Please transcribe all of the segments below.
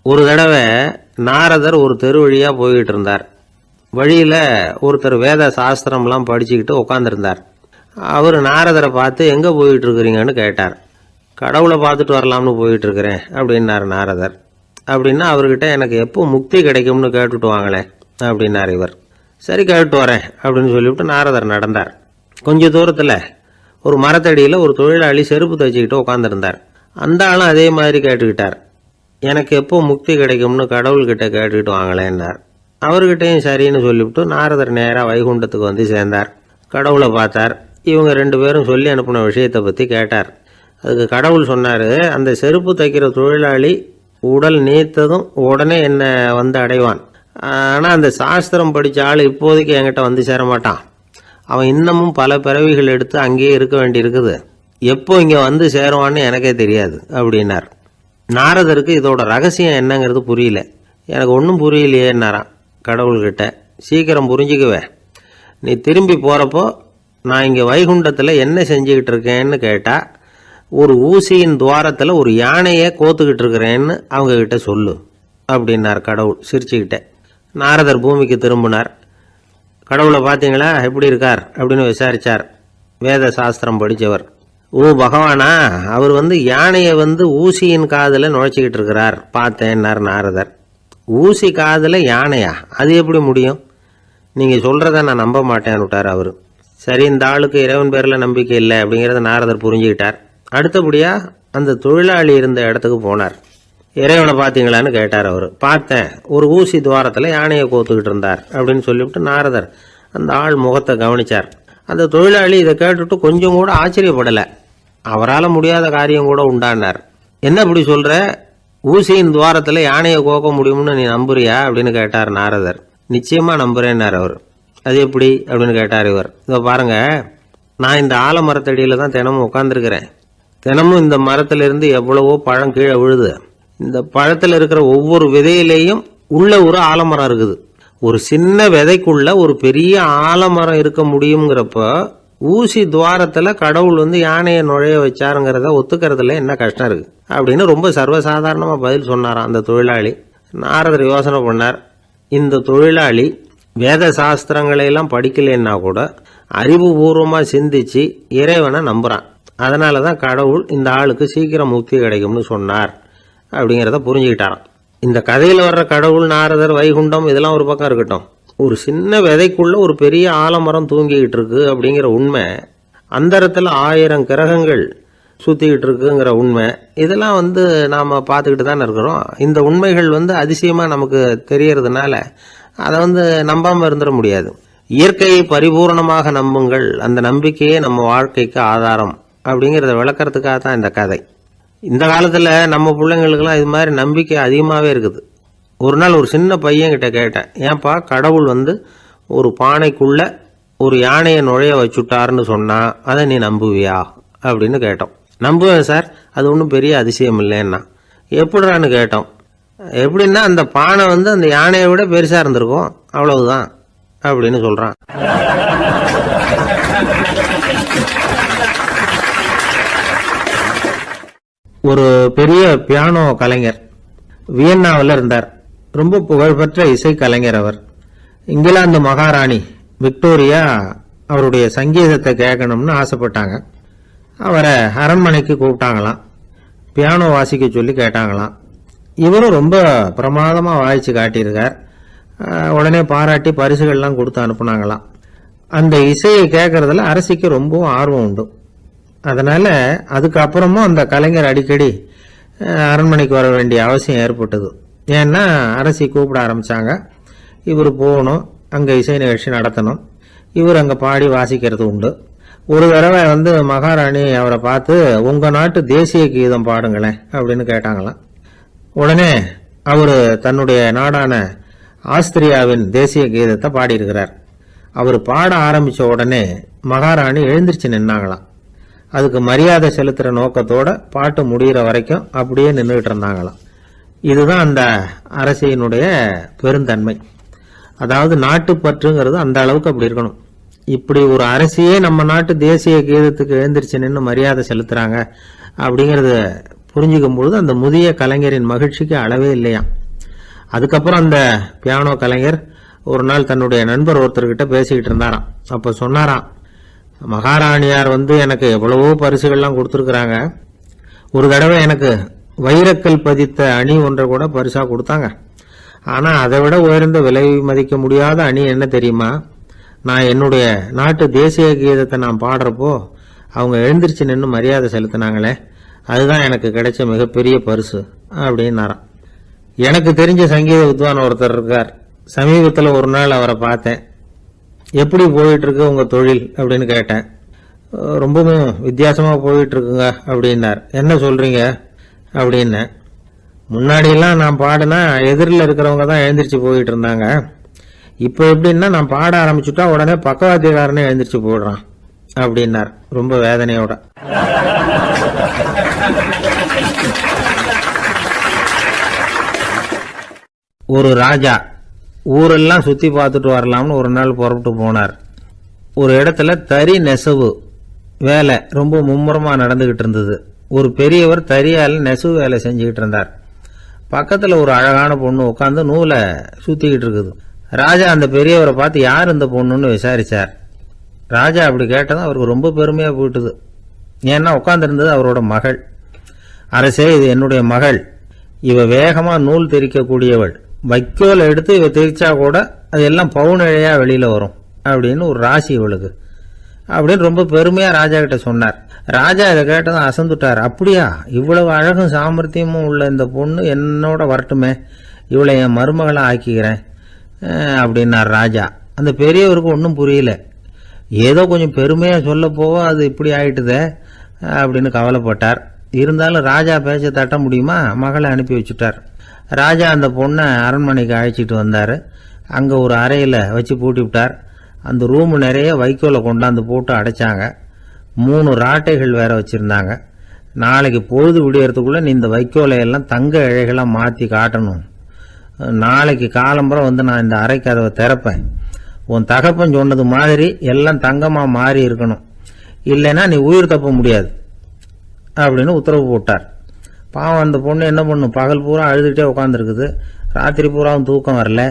ஒரு தடவை நாரதர் ஒரு தெரு வழியாக போய்கிட்டு இருந்தார். வழியில் ஒருத்தர் வேத சாஸ்திரம்லாம் படிச்சுக்கிட்டு உட்காந்துருந்தார். அவர் நாரதரை பார்த்து எங்கே போயிட்டு இருக்கிறீங்கன்னு கேட்டார். கடவுளை பார்த்துட்டு வரலாம்னு போயிட்டு இருக்கிறேன் அப்படின்னார் நாரதர். அப்படின்னா அவர்கிட்ட எனக்கு எப்போ முக்தி கிடைக்கும்னு கேட்டுட்டு வாங்களேன் அப்படின்னார் இவர். சரி கேட்டு வரேன் அப்படின்னு சொல்லிவிட்டு நாரதர் நடந்தார். கொஞ்சம் தூரத்தில் ஒரு மரத்தடியில் ஒரு தொழிலாளி செருப்பு தைச்சிக்கிட்டு உட்காந்துருந்தார். அந்த ஆளும் அதே மாதிரி கேட்டுக்கிட்டார். எனக்கு எப்போ முக்தி கிடைக்கும்னு கடவுள்கிட்ட கேட்டுக்கிட்டு வாங்களேன்னார். அவர்கிட்டையும் சரின்னு சொல்லிவிட்டு நாரதர் நேராக வைகுண்டத்துக்கு வந்து சேர்ந்தார். கடவுளை பார்த்தார். இவங்க 2 பேரும் சொல்லி அனுப்பின விஷயத்தை பற்றி கேட்டார். அதுக்கு கடவுள் சொன்னார், அந்த செருப்பு தைக்கிற தொழிலாளி உடல் நீத்ததும் உடனே என்னை வந்து அடைவான். ஆனால் அந்த சாஸ்திரம் படித்த ஆள் இப்போதைக்கு என்கிட்ட வந்து சேர மாட்டான். அவன் இன்னமும் பல பிறவிகள் எடுத்து அங்கேயே இருக்க வேண்டி இருக்குது. எப்போ இங்கே வந்து சேருவான்னு எனக்கே தெரியாது அப்படின்னார். நாரதருக்கு இதோட ரகசியம் என்னங்கிறது புரியல. எனக்கு ஒன்றும் புரியலையேன்னாரான் கடவுள்கிட்ட. சீக்கிரம் புரிஞ்சுக்குவேன், நீ திரும்பி போகிறப்போ நான் இங்கே வைகுண்டத்தில் என்ன செஞ்சுக்கிட்டு இருக்கேன்னு கேட்டால் ஒரு ஊசியின் துவாரத்தில் ஒரு யானையை கோத்துக்கிட்டு இருக்கிறேன்னு அவங்கக்கிட்ட சொல்லு அப்படின்னார் கடவுள் சிரிச்சுக்கிட்டே. நாரதர் பூமிக்கு திரும்பினார். கடவுளை பார்த்தீங்களா எப்படி இருக்கார் அப்படின்னு விசாரித்தார். வேத சாஸ்திரம் படித்தவர். ஓ பகவானா, அவர் யானையை ஊசியின் காதில் நுழைச்சிக்கிட்டு இருக்கிறார் பார்த்தேன்னார் நாரதர். ஊசி காதில் யானையா? அது எப்படி முடியும்? நீங்கள் சொல்கிறத நான் நம்ப மாட்டேன்னு விட்டார் அவர். சரி, இந்த ஆளுக்கு இறைவன் பேரில் நம்பிக்கை இல்லை அப்படிங்கிறத நாரதர் புரிஞ்சுக்கிட்டார். அடுத்தபடியாக அந்த தொழிலாளி இருந்த இடத்துக்கு போனார். இறைவனை பார்த்தீங்களான்னு கேட்டார் அவர். பார்த்தேன், ஒரு ஊசி துவாரத்தில் யானையை கோத்துக்கிட்டு இருந்தார் அப்படின்னு சொல்லிவிட்டு நாரதர் அந்த ஆள் முகத்தை கவனித்தார். அந்த தொழிலாளி இதை கேட்டுட்டு கொஞ்சம் கூட ஆச்சரியப்படலை. அவரால் முடியாத காரியம் கூட உண்டானார். என்ன இப்படி சொல்கிற? ஊசியின் துவாரத்தில் யானையை கோக்க முடியும்னு நீ நம்புறியா அப்படின்னு கேட்டார் நாரதர். நிச்சயமாக நம்புகிறேன்னார் அவர். அது எப்படி அப்படின்னு கேட்டார் இவர். இதோ பாருங்க, நான் இந்த ஆலமரத்தடியில் தான் தினமும் உட்காந்துருக்கிறேன். தினமும் இந்த மரத்திலிருந்து எவ்வளவோ பழம் கீழே விழுது. இந்த பழத்தில் இருக்கிற ஒவ்வொரு விதையிலேயும் உள்ள ஒரு ஆலமரம் இருக்குது. ஒரு சின்ன விதைக்குள்ள ஒரு பெரிய ஆலமரம் இருக்க முடியுங்கிறப்ப ஊசி துவாரத்தில் கடவுள் யானையை நுழைய வச்சாருங்கிறத ஒத்துக்கிறதுல என்ன கஷ்டம் இருக்கு அப்படின்னு ரொம்ப சர்வசாதாரணமாக பதில் சொன்னாராம் அந்த தொழிலாளி. நாரதர் யோசனை பண்ணார். இந்த தொழிலாளி வேத சாஸ்திரங்களையெல்லாம் படிக்கலைன்னா கூட அறிவுபூர்வமாக சிந்திச்சு இறைவனை நம்புகிறான். அதனால தான் கடவுள் இந்த ஆளுக்கு சீக்கிரம் முக்தி கிடைக்கும்னு சொன்னார் அப்படிங்கிறத புரிஞ்சுக்கிட்டாராம். இந்த கதையில் வர்ற கடவுள், நாரதர், வைகுண்டம் இதெல்லாம் ஒரு பக்கம் இருக்கட்டும், ஒரு சின்ன விதைக்குள்ள ஒரு பெரிய ஆலமரம் தூங்கிக்கிட்டு இருக்கு அப்படிங்கிற உண்மை, அந்தரத்தில் 1000 கிரகங்கள் சுற்றிக்கிட்டு இருக்குங்கிற உண்மை, இதெல்லாம் நாம் பார்த்துக்கிட்டு தானே இருக்கிறோம். இந்த உண்மைகள் அதிசயமாக நமக்கு தெரியறதுனால அதை நம்பாமல் இருந்துட முடியாது. இயற்கையை பரிபூர்ணமாக நம்புங்கள், அந்த நம்பிக்கையே நம்ம வாழ்க்கைக்கு ஆதாரம் அப்படிங்கிறத விளக்கறதுக்காக தான் இந்த கதை. இந்த காலத்தில் நம்ம பிள்ளைங்களுக்கெல்லாம் இது மாதிரி நம்பிக்கை அதிகமாகவே இருக்குது. ஒரு நாள் ஒரு சின்ன பையன்கிட்ட கேட்டேன், ஏன்பா கடவுள் ஒரு பானைக்குள்ள ஒரு யானையை நுழைய வச்சுட்டாருன்னு சொன்னால் அதை நீ நம்புவியா அப்படின்னு கேட்டோம். நம்புவேன் சார், அது ஒன்றும் பெரிய அதிசயம் இல்லைன்னா. எப்படிறான்னு கேட்டோம். எப்படின்னா அந்த பானை அந்த யானையை விட பெருசாக இருந்திருக்கும், அவ்வளவுதான் அப்படின்னு சொல்கிறான். ஒரு பெரிய பியானோ கலைஞர் வியன்னாவில் இருந்தார். ரொம்ப புகழ்பெற்ற இசை கலைஞர் அவர். இங்கிலாந்து மகாராணி விக்டோரியா அவருடைய சங்கீதத்தை கேட்கணும்னு ஆசைப்பட்டாங்க. அவரை அரண்மனைக்கு கூப்பிட்டாங்களாம். பியானோ வாசிக்க சொல்லி கேட்டாங்களாம். இவரும் ரொம்ப பிரமாதமாக வாய்ச்சி காட்டியிருக்கார். உடனே பாராட்டி பரிசுகள்லாம் கொடுத்து அனுப்புனாங்களாம். அந்த இசையை கேட்கறதுல அரசிக்கு ரொம்பவும் ஆர்வம் உண்டு. அதனால அதுக்கப்புறமும் அந்த கலைஞர் அடிக்கடி அரண்மனைக்கு வர வேண்டிய அவசியம் ஏற்பட்டது. ஏன்னா அரசி கூப்பிட ஆரம்பித்தாங்க. இவர் போகணும், அங்கே இசை நிகழ்ச்சி நடத்தணும். இவர் அங்கே பாடி வாசிக்கிறது உண்டு. ஒரு தடவை மகாராணி அவரை பார்த்து, உங்கள் நாட்டு தேசிய கீதம் பாடுங்களேன் அப்படின்னு கேட்டாங்களாம். உடனே அவர் தன்னுடைய நாடான ஆஸ்திரியாவின் தேசிய கீதத்தை பாடியிருக்கிறார். அவர் பாட ஆரம்பித்த உடனே மகாராணி எழுந்திருச்சு நின்னாங்களாம். அதுக்கு மரியாதை செலுத்துகிற நோக்கத்தோட பாட்டு முடிகிற வரைக்கும் அப்படியே நின்றுகிட்டு இருந்தாங்களாம். இதுதான் அந்த அரசியினுடைய பெருந்தன்மை. அதாவது நாட்டுப்பற்றுங்கிறது அந்த அளவுக்கு அப்படி இருக்கணும். இப்படி ஒரு அரசியே நம்ம நாட்டு தேசிய கீதத்துக்கு எழுந்திருச்சு நின்று மரியாதை செலுத்துறாங்க அப்படிங்கிறது புரிஞ்சுக்கும் பொழுது அந்த முதிய கலைஞரின் மகிழ்ச்சிக்கு அளவே இல்லையாம். அதுக்கப்புறம் அந்த பியானோ கலைஞர் ஒரு நாள் தன்னுடைய நண்பர் ஒருத்தர்கிட்ட பேசிக்கிட்டு இருந்தாராம். அப்போ சொன்னாராம், மகாராணியார் எனக்கு எவ்வளவோ பரிசுகள்லாம் கொடுத்துருக்குறாங்க. ஒரு தடவை எனக்கு வைரக்கல் பதித்த அணி ஒன்றை கூட பரிசா கொடுத்தாங்க. ஆனால் அதை விட உயர்ந்த விலை மதிக்க முடியாத அணி என்ன தெரியுமா? நான் என்னுடைய நாட்டு தேசிய கீதத்தை நான் பாடுறப்போ அவங்க எழுந்திருச்சு நின்று மரியாதை செலுத்தினாங்களே, அதுதான் எனக்கு கிடைச்ச மிகப்பெரிய பரிசு அப்படின்னாராம். எனக்கு தெரிஞ்ச சங்கீத வித்வான் ஒருத்தர் இருக்கார். சமீபத்தில் ஒரு நாள் அவரை பார்த்தேன். எப்படி போயிட்டு இருக்கு உங்க தொழில் அப்படின்னு கேட்டேன். ரொம்பவும் வித்தியாசமா போயிட்டு இருக்குங்க அப்படின்னார். என்ன சொல்றீங்க அப்படின்னு. முன்னாடியெல்லாம் நான் பாடினா எதிரில் இருக்கிறவங்க தான் எழுந்திரிச்சு போயிட்டு இருந்தாங்க. இப்போ எப்படின்னா நான் பாட ஆரம்பிச்சுட்டா உடனே பக்கவாத்தியக்காரனே எழுந்திரிச்சு போடுறான் அப்படின்னார் ரொம்ப வேதனையோட. ஒரு ராஜா ஊரெல்லாம் சுத்தி பார்த்துட்டு வரலாம்னு ஒரு நாள் புறப்பட்டு போனார். ஒரு இடத்துல தறி நெசவு வேலை ரொம்ப மும்முரமா நடந்துகிட்டு இருந்தது. ஒரு பெரியவர் தறியால் நெசவு வேலை செஞ்சுக்கிட்டு இருந்தார். பக்கத்துல ஒரு அழகான பொண்ணு உட்காந்து நூலை சுத்திக்கிட்டு இருக்குது. ராஜா அந்த பெரியவரை பார்த்து யார் இந்த பொண்ணுன்னு விசாரிச்சார். ராஜா அப்படி கேட்டதும் அவருக்கு ரொம்ப பெருமையா போயிட்டுது. ஏன்னா உட்கார்ந்து இருந்தது அவரோட மகள். அரசே, இது என்னுடைய மகள். இவ வேகமா நூல் தெரிக்கக்கூடியவள். வைக்கோலை எடுத்து இவ தெரிச்சா கூட அது எல்லாம் பவுன் இழையா வெளியில வரும் அப்படின்னு ஒரு ராசி இவளுக்கு அப்படின்னு ரொம்ப பெருமையா ராஜா கிட்ட சொன்னார். ராஜா இதை கேட்டதும் அசந்துட்டார். அப்படியா, இவ்வளவு அழகும் சாமர்த்தியமும் உள்ள இந்த பொண்ணு என்னோட வரட்டுமே, இவளை என் மருமகளை ஆக்கிக்கிறேன் அப்படின்னார் ராஜா. அந்த பெரியவருக்கு ஒன்றும் புரியல. ஏதோ கொஞ்சம் பெருமையா சொல்ல போவ அது இப்படி ஆயிட்டுதே அப்படின்னு கவலைப்பட்டார். இருந்தாலும் ராஜா பேச்ச தட்ட முடியுமா, மகளை அனுப்பி வச்சுட்டார். ராஜா அந்த பொண்ணை அரண்மனைக்கு அழைச்சிட்டு வந்தார். அங்கே ஒரு அறையில் வச்சு பூட்டி விட்டார். அந்த ரூமு நிறைய வைக்கோலை கொண்டாந்து போட்டு அடைச்சாங்க. 3 ராட்டைகள் வேற வச்சுருந்தாங்க. நாளைக்கு பொழுது விடியறதுக்குள்ளே நீ இந்த வைக்கோலையெல்லாம் தங்க இழைகளாக மாற்றி காட்டணும். நாளைக்கு காலம்புறம் நான் இந்த அறை கதவை திறப்பேன். உன் தகப்பன் சொன்னது மாதிரி எல்லாம் தங்கமாக மாறி இருக்கணும், இல்லைன்னா நீ உயிர் தப்ப முடியாது அப்படின்னு உத்தரவு போட்டார். பாவம் அந்த பொண்ணு என்ன பண்ணும், பகல் பூரா அழுதுகிட்டே உட்காந்துருக்குது. ராத்திரி பூராவும் தூக்கம் வரல.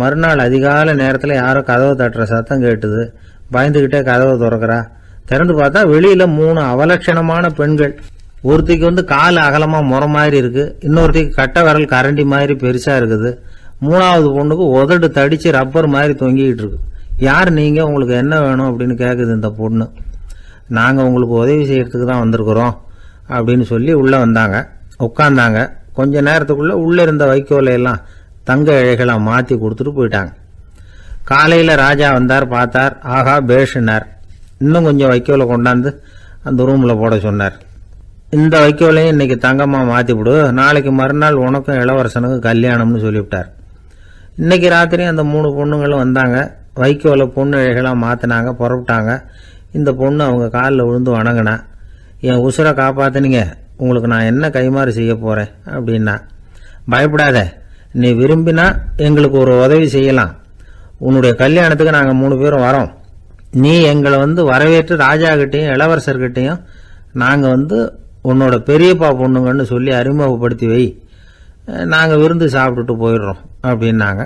மறுநாள் அதிகாலை நேரத்தில் யாரோ கதவை தட்டுற சத்தம் கேட்டுது. பயந்துகிட்டே கதவை திறக்கிறா. திறந்து பார்த்தா வெளியில 3 அவலட்சணமான பெண்கள். ஒருத்திக்கு கால் அகலமா முறை மாதிரி இருக்கு, இன்னொருத்திக்கு கட்டை விரல் கரண்டி மாதிரி பெருசா இருக்குது, 3வது பொண்ணுக்கு உதடு தடிச்சு ரப்பர் மாதிரி தொங்கிக்கிட்டு இருக்கு. யார் நீங்க, உங்களுக்கு என்ன வேணும் அப்படின்னு கேக்குது இந்த பொண்ணு. நாங்க உங்களுக்கு உதவி செய்யறதுக்கு தான் வந்திருக்கிறோம் அப்படின்னு சொல்லி உள்ள வந்தாங்க. உட்கார்ந்தாங்க. கொஞ்ச நேரத்துக்குள்ள உள்ள இருந்த வைக்கோலையெல்லாம் தங்க இழைகளா மாத்தி கொடுத்துட்டு போயிட்டாங்க. காலையில ராஜா வந்தார், பார்த்தார். ஆகா பேஷுனார். இன்னும் கொஞ்சம் வைக்கோலை கொண்டாந்து அந்த ரூம்ல போட சொன்னார். இந்த வைக்கோலையும் இன்னைக்கு தங்கமா மாத்தி விடு, நாளைக்கு மறுநாள் உனக்கும் இளவரசனுக்கும் கல்யாணம்னு சொல்லிவிட்டார். இன்னைக்கு ராத்திரி அந்த 3 பொண்ணுங்களும் வந்தாங்க. வைக்கோலை பொண்ணு இழைகளா மாத்தினாங்க, புறப்பட்டாங்க. இந்த பொண்ணு அவங்க காலில் விழுந்து வணங்கினா. என் உசுரை காப்பாத்தினீங்க, உங்களுக்கு நான் என்ன கைமாறு செய்ய போறேன் அப்படின்னா. பயப்படாத, நீ விரும்பினா எங்களுக்கு ஒரு உதவி செய்யலாம். உன்னுடைய கல்யாணத்துக்கு நாங்கள் 3 பேரும் வரோம். நீ எங்களை வரவேற்று ராஜா கிட்டையும் இளவரசர்கிட்டையும் நாங்கள் உன்னோட பெரியப்பா பொண்ணுங்கன்னு சொல்லி அறிமுகப்படுத்தி வை, நாங்கள் விருந்து சாப்பிட்டுட்டு போயிடுறோம் அப்படின்னாங்க.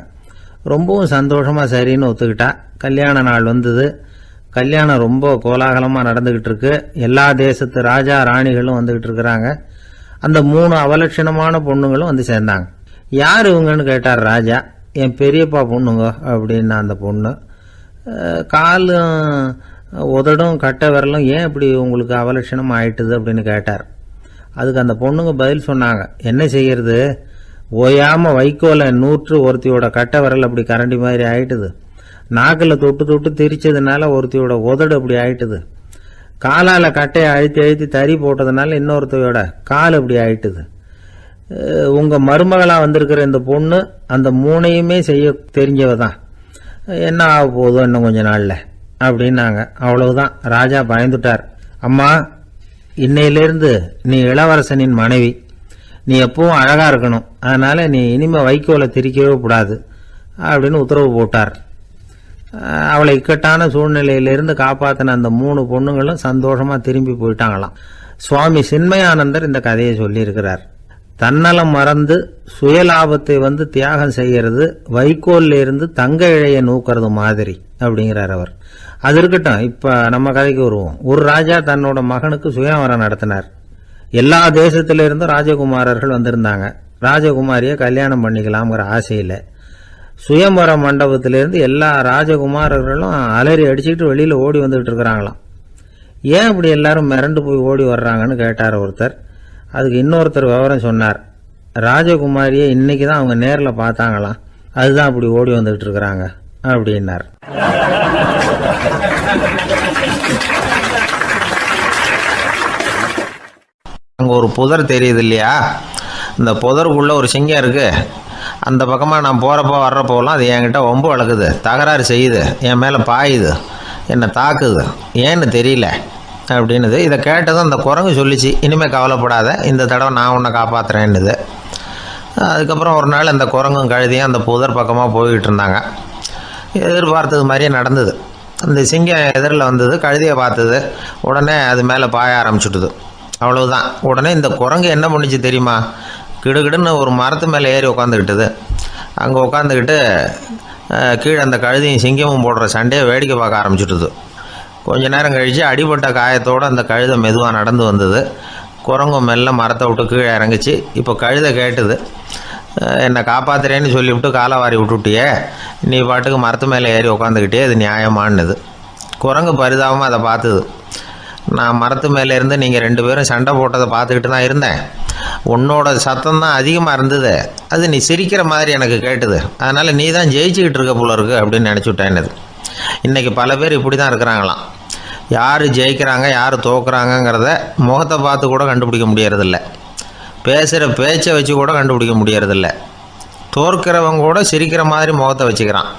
ரொம்பவும் சந்தோஷமா சரின்னு ஒத்துக்கிட்டா. கல்யாண நாள் வந்தது. கல்யாணம் ரொம்ப கோலாகலமாக நடந்துகிட்டு இருக்கு. எல்லா தேசத்து ராஜா ராணிகளும் வந்துகிட்டு இருக்கிறாங்க. அந்த 3 அவலட்சணமான பொண்ணுங்களும் சேர்ந்தாங்க. யார் இவங்கன்னு கேட்டார் ராஜா. என் பெரியப்பா பொண்ணுங்க அப்படின்னு அந்த பொண்ணு. காலும் உதடும் கட்டை விரலும் ஏன் இப்படி உங்களுக்கு அவலட்சணம் ஆயிட்டுது அப்படின்னு கேட்டார். அதுக்கு அந்த பொண்ணுங்க பதில் சொன்னாங்க. என்ன செய்யறது, ஓயாம வைக்கோலை நூற்று ஒருத்தியோட கட்டை விரல் அப்படி கரண்டி மாதிரி ஆயிட்டுது. நாக்கில் தொட்டு தொட்டு திரிச்சதுனால ஒருத்தியோட உதடு அப்படி ஆயிட்டுது. காலால் கட்டையை அழுத்தி அழுத்தி தறி போட்டதுனால இன்னொருத்தையோட கால் அப்படி ஆயிட்டுது. உங்க மருமகளா வந்திருக்கிற இந்த பொண்ணு அந்த 3ஐயுமே செய்ய தெரிஞ்சவ தான். என்ன ஆக போதும் இன்னும் கொஞ்ச நாள்ல அப்படின்னாங்க. அவ்வளவுதான். ராஜா பயந்துட்டார். அம்மா, இன்னையிலிருந்து நீ இளவரசனின் மனைவி. நீ எப்பவும் அழகா இருக்கணும். அதனால நீ இனிமே வைக்கோலை திரிக்கவே கூடாது அப்படின்னு உத்தரவு போட்டார். அவளை இக்கட்டான சூழ்நிலையிலிருந்து காப்பாற்றின அந்த 3 பொண்ணுங்களும் சந்தோஷமா திரும்பி போயிட்டாங்களாம். சுவாமி சின்மயானந்தர் இந்த கதையை சொல்லியிருக்கிறார். தன்னலம் மறந்து சுயலாபத்தை தியாகம் செய்யறது வைக்கோல்ல இருந்து தங்க இழைய நூக்கிறது மாதிரி அப்படிங்கிறார் அவர். அது இருக்கட்டும், இப்ப நம்ம கதைக்கு வருவோம். ஒரு ராஜா தன்னோட மகனுக்கு சுயவரம் நடத்தினார். எல்லா தேசத்திலிருந்தும் ராஜகுமாரர்கள் வந்திருந்தாங்க. ராஜகுமாரிய கல்யாணம் பண்ணிக்கலாம்ங்கிற ஆசையில சுயம்பர மண்டபத்திலிருந்து எல்லா ராஜகுமாரர்களும் அலறி அடிச்சுக்கிட்டு வெளியில ஓடி வந்துகிட்டு இருக்கிறாங்களாம். ஏன் இப்படி எல்லாரும் மிரண்டு போய் ஓடி வர்றாங்கன்னு கேட்டார் ஒருத்தர். அதுக்கு இன்னொருத்தர் விவரம் சொன்னார். ராஜகுமாரியை இன்னைக்கு தான் அவங்க நேரில் பார்த்தாங்களாம், அதுதான் அப்படி ஓடி வந்துகிட்டு இருக்கிறாங்க அப்படின்னார். அங்கே ஒரு புதர் தெரியுது இல்லையா, இந்த புதருக்குள்ள ஒரு சிங்கம் இருக்கு. அந்த பக்கமாக நான் போகிறப்போ வர்றப்போலாம் அது என்கிட்ட வம்பு வளர்க்குது, தகராறு செய்யுது, என் மேலே பாயுது, என்னை தாக்குது, ஏன்னு தெரியல அப்படின்னுது. இதை கேட்டதும் அந்த குரங்கு சொல்லிச்சு, இனிமேல் கவலைப்படாத, இந்த தடவை நான் உன்னை காப்பாற்றுறேன்னுது. அதுக்கப்புறம் ஒரு நாள் அந்த குரங்கும் கழுதியும் அந்த புதர் பக்கமாக போய்கிட்டு இருந்தாங்க. எதிர்பார்த்தது மாதிரியே நடந்தது. அந்த சிங்கம் எதிரில் வந்தது, கழுதியை பார்த்தது, உடனே அது மேலே பாய ஆரம்பிச்சுட்டுது. அவ்வளவுதான். உடனே இந்த குரங்கு என்ன பண்ணிச்சு தெரியுமா, கிடுகிடுன்னு ஒரு மரத்து மேலே ஏறி உட்காந்துக்கிட்டது. அங்கே உட்காந்துக்கிட்டு கீழே அந்த கழுதியும் சிங்கமும் போடுற சண்டையை வேடிக்கை பார்க்க ஆரம்பிச்சுட்டுது. கொஞ்ச நேரம் கழித்து அடிபட்ட காயத்தோடு அந்த கழுதை மெதுவாக நடந்து வந்தது. குரங்கு மெல்ல மரத்தை விட்டு கீழே இறங்குச்சு. இப்போ கழுதை கேட்டுது, என்னை காப்பாற்றுறேன்னு சொல்லிவிட்டு காலை வாரி விட்டுட்டியே, நீ பாட்டுக்கு மரத்து மேலே ஏறி உட்காந்துக்கிட்டே, அது நியாயமானது. குரங்கு பரிதாபமாக அதை பார்த்துது. நான் மரத்து மேலே இருந்து நீங்கள் 2 பேரும் சண்டை போட்டதை பார்த்துக்கிட்டு தான் இருந்தேன். உன்னோட சத்தம் தான் அதிகமாக இருந்தது, அது நீ சிரிக்கிற மாதிரி எனக்கு கேட்டுது, அதனால் நீ தான் ஜெயிச்சுக்கிட்டு இருக்க போல இருக்கு அப்படின்னு நினச்சிவிட்டேன்னது. இன்றைக்கி பல பேர் இப்படி தான் இருக்கிறாங்களாம். யார் ஜெயிக்கிறாங்க யார் தோக்குறாங்கங்கிறத முகத்தை பார்த்து கூட கண்டுபிடிக்க முடியறதில்ல, பேசுகிற பேச்சை வச்சு கூட கண்டுபிடிக்க முடியறதில்ல. தோற்கிறவங்க கூட சிரிக்கிற மாதிரி முகத்தை வச்சுக்கிறான்.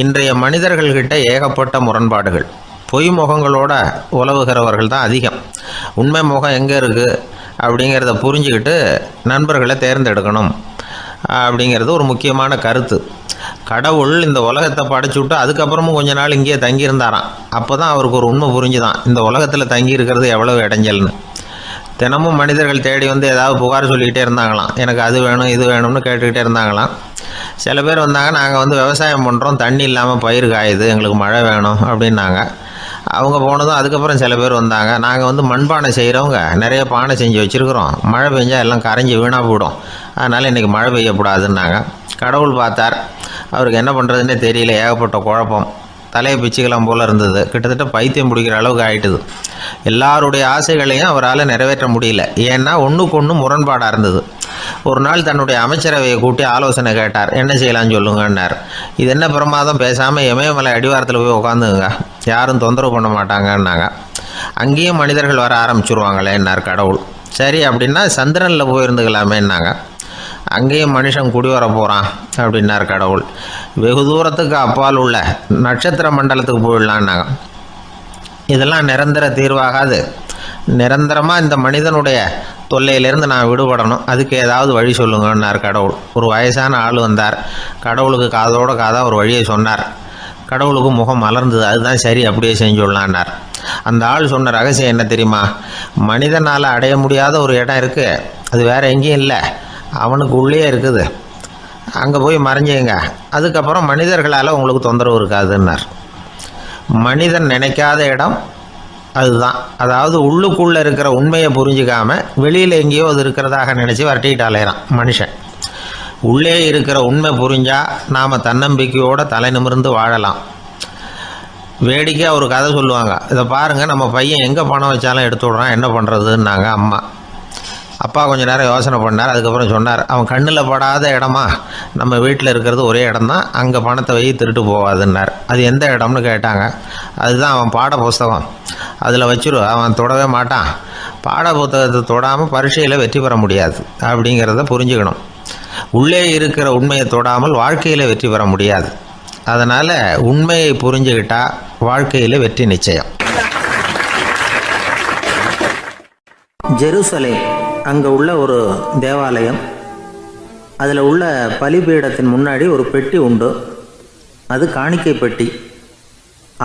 இன்றைய மனிதர்கள்கிட்ட ஏகப்பட்ட முரண்பாடுகள். பொய் முகங்களோட உலவுகிறவர்கள் தான் அதிகம். உண்மை முகம் எங்கே இருக்குது அப்படிங்கிறத புரிஞ்சுக்கிட்டு நண்பர்களை தேர்ந்தெடுக்கணும் அப்படிங்கிறது ஒரு முக்கியமான கருத்து. கடவுள் இந்த உலகத்தை படைச்சு விட்டு அதுக்கப்புறமும் கொஞ்ச நாள் இங்கேயே தங்கியிருந்தாராம். அப்போ தான் அவருக்கு ஒரு உண்மை புரிஞ்சுதான், இந்த உலகத்தில் தங்கி இருக்கிறது எவ்வளவு இடைஞ்சல்னு. தினமும் மனிதர்கள் தேடி ஏதாவது புகார் சொல்லிக்கிட்டே இருந்தாங்களாம். எனக்கு அது வேணும் இது வேணும்னு கேட்டுக்கிட்டே இருந்தாங்களாம். சில பேர் வந்தாங்க, நாங்கள் விவசாயம் பண்ணுறோம், தண்ணி இல்லாமல் பயிர் காயுது, எங்களுக்கு மழை வேணும் அப்படின்னாங்க. அவங்க போனதும் அதுக்கப்புறம் சில பேர் வந்தாங்க, நாங்கள் மண்பானை செய்கிறவங்க, நிறைய பானை செஞ்சு வச்சுருக்குறோம், மழை பெஞ்சால் எல்லாம் கரைஞ்சி வீணாக போயிடும், அதனால் இன்றைக்கி மழை பெய்யக்கூடாதுன்னாங்க. கடவுள் பார்த்தார், அவருக்கு என்ன பண்ணுறதுன்னே தெரியல, ஏகப்பட்ட குழப்பம், தலையை பிச்சுக்கலாம் போல் இருந்தது, கிட்டத்தட்ட பைத்தியம் பிடிக்கிற அளவுக்கு ஆகிட்டுது. எல்லாருடைய ஆசைகளையும் அவரால் நிறைவேற்ற முடியல, ஏன்னா ஒன்றுக்கு ஒன்று முரண்பாடாக இருந்தது. ஒரு நாள் தன்னுடைய அமைச்சரவையை கூட்டி ஆலோசனை கேட்டார், என்ன செய்யலான்னு சொல்லுங்கன்னார். இது என்ன பிரமாதம், பேசாமல் இமயமலை அடிவாரத்தில் போய் உட்காந்துங்க, யாரும் தொந்தரவு பண்ண மாட்டாங்கன்னாங்க. அங்கேயும் மனிதர்கள் வர ஆரம்பிச்சுருவாங்களேன்னார் கடவுள். சரி அப்படின்னா சந்திரனில் போயிருந்துக்கலாமேன்னாங்க. அங்கேயும் மனுஷன் குடி வர போகிறான் அப்படின்னார் கடவுள். வெகு தூரத்துக்கு அப்பால் உள்ள நட்சத்திர மண்டலத்துக்கு போயிடலான்னாங்க. இதெல்லாம் நிரந்தர தீர்வாகாது, நிரந்தரமாக இந்த மனிதனுடைய தொல்லையிலேருந்து நான் விடுபடணும், அதுக்கு ஏதாவது வழி சொல்லுங்கன்னார் கடவுள். ஒரு வயசான ஆள் வந்தார், கடவுளுக்கு காதோட காதாக ஒரு வழியை சொன்னார். கடவுளுக்கு முகம் மலர்ந்தது, அதுதான் சரி, அப்படியே செஞ்சுடலான்னார். அந்த ஆள் சொன்ன ரகசியம் என்ன தெரியுமா, மனிதனால் அடைய முடியாத ஒரு இடம் இருக்குது, அது வேறு எங்கேயும் இல்லை, அவனுக்கு உள்ளே இருக்குது, அங்கே போய் மறைஞ்சிங்க, அதுக்கப்புறம் மனிதர்களால் உங்களுக்கு தொந்தரவு இருக்காதுன்னார். மனிதன் நினைக்காத இடம் அதுதான். அதாவது உள்ளுக்குள்ளே இருக்கிற உண்மையை புரிஞ்சிக்காமல் வெளியில் எங்கேயோ அது இருக்கிறதாக நினச்சி வரட்டிக்கிட்டு அலையிறான் மனுஷன். உள்ளே இருக்கிற உண்மை புரிஞ்சால் நாம் தன்னம்பிக்கையோடு தலை நிமிர்ந்து வாழலாம். வேடிக்கையாக ஒரு கதை சொல்லுவாங்க, இதை பாருங்கள், நம்ம பையன் எங்கே பணம் வச்சாலும் எடுத்து விட்றான், என்ன பண்ணுறதுன்னாங்க அம்மா. அப்பா கொஞ்சம் நேரம் யோசனை பண்ணார், அதுக்கப்புறம் சொன்னார், அவன் கண்ணில் படாத இடமா நம்ம வீட்டில் இருக்கிறது ஒரே இடம் தான், அங்கே பணத்தை வை திருட்டு போகாதுன்னார். அது எந்த இடம்னு கேட்டாங்க. அதுதான் அவன் பாட புஸ்தகம், அதில் வச்சிரு, அவன் தொடவே மாட்டான், பாட புத்தகத்தை தொடாமல் பரீட்சையில் வெற்றி பெற முடியாது அப்படிங்கிறத புரிஞ்சுக்கணும். உள்ளே இருக்கிற உண்மையை தொடாமல் வாழ்க்கையில் வெற்றி பெற முடியாது. அதனால் உண்மையை புரிஞ்சுக்கிட்டால் வாழ்க்கையில் வெற்றி நிச்சயம். ஜெருசலேம் அங்கே உள்ள ஒரு தேவாலயம், அதில் உள்ள பலிபீடத்தின் முன்னாடி ஒரு பெட்டி உண்டு, அது காணிக்கை பெட்டி.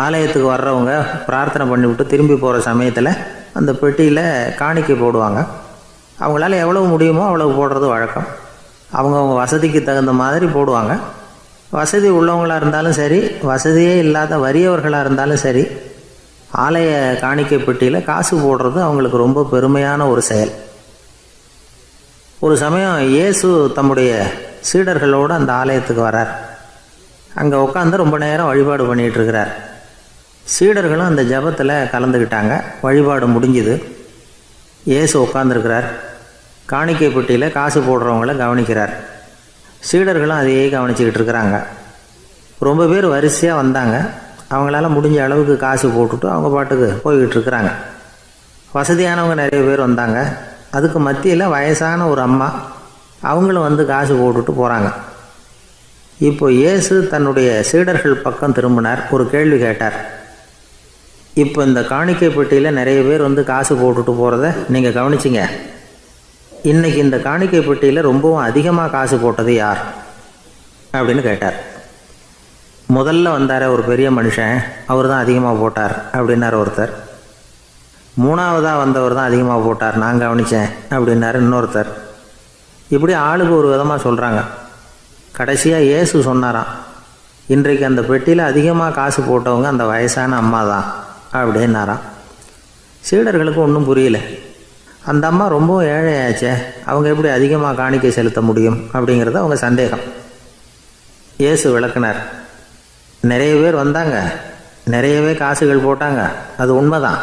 ஆலயத்துக்கு வர்றவங்க பிரார்த்தனை பண்ணிவிட்டு திரும்பி போகிற சமயத்தில் அந்த பெட்டியில் காணிக்கை போடுவாங்க. அவங்களால எவ்வளவு முடியுமோ அவ்வளவு போடுறது வழக்கம். அவங்கவுங்க வசதிக்கு தகுந்த மாதிரி போடுவாங்க. வசதி உள்ளவங்களாக இருந்தாலும் சரி, வசதியே இல்லாத வறியவர்களாக இருந்தாலும் சரி, ஆலய காணிக்கை பெட்டியில் காசு போடுறது அவங்களுக்கு ரொம்ப பெருமையான ஒரு செயல். ஒரு சமயம் இயேசு தம்முடைய சீடர்களோடு அந்த ஆலயத்துக்கு வரார். அங்கே உட்காந்து ரொம்ப நேரம் வழிபாடு பண்ணிகிட்டு இருக்கிறார். சீடர்களும் அந்த ஜபத்தில் கலந்துக்கிட்டாங்க. வழிபாடு முடிஞ்சுது. இயேசு உட்காந்துருக்கிறார். காணிக்கை பெட்டியில் காசு போடுறவங்கள கவனிக்கிறார். சீடர்களும் அதையே கவனிச்சுக்கிட்டு இருக்கிறாங்க. ரொம்ப பேர் வரிசையாக வந்தாங்க. அவங்களால முடிஞ்ச அளவுக்கு காசு போட்டுட்டு அவங்க பாட்டுக்கு போய்கிட்டு இருக்கிறாங்க. வசதியானவங்க நிறைய பேர் வந்தாங்க. அதுக்கு மத்தியில் வயசான ஒரு அம்மா, அவங்களும் வந்து காசு போட்டுட்டு போகிறாங்க. இப்போ இயேசு தன்னுடைய சீடர்கள் பக்கம் திரும்பினார். ஒரு கேள்வி கேட்டார். இப்போ இந்த காணிக்கை பெட்டியில் நிறைய பேர் வந்து காசு போட்டுட்டு போகிறத நீங்கள் கவனிச்சிங்க. இன்றைக்கி இந்த காணிக்கை பெட்டியில் ரொம்பவும் அதிகமாக காசு போட்டது யார் அப்படின்னு கேட்டார். முதல்ல வந்தார் ஒரு பெரிய மனுஷன், அவர் தான் அதிகமாக போட்டார் அப்படின்னார் ஒருத்தர். மூணாவதாக வந்தவர் தான் அதிகமாக போட்டார், நான் கவனித்தேன் அப்படின்னாரு இன்னொருத்தர். இப்படி ஆளுக்கு ஒரு விதமாக சொல்கிறாங்க. கடைசியாக இயேசு சொன்னாராம், இன்றைக்கு அந்த பெட்டியில் அதிகமாக காசு போட்டவங்க அந்த வயசான அம்மா தான் அப்படின்னாராம். சீடர்களுக்கு ஒன்றும் புரியல. அந்த அம்மா ரொம்ப ஏழையாச்சே, அவங்க எப்படி அதிகமாக காணிக்கை செலுத்த முடியும் அப்படிங்கிறது அவங்க சந்தேகம். இயேசு விளக்குனார். நிறைய பேர் வந்தாங்க, நிறையவே காசுகள் போட்டாங்க, அது உண்மைதான்.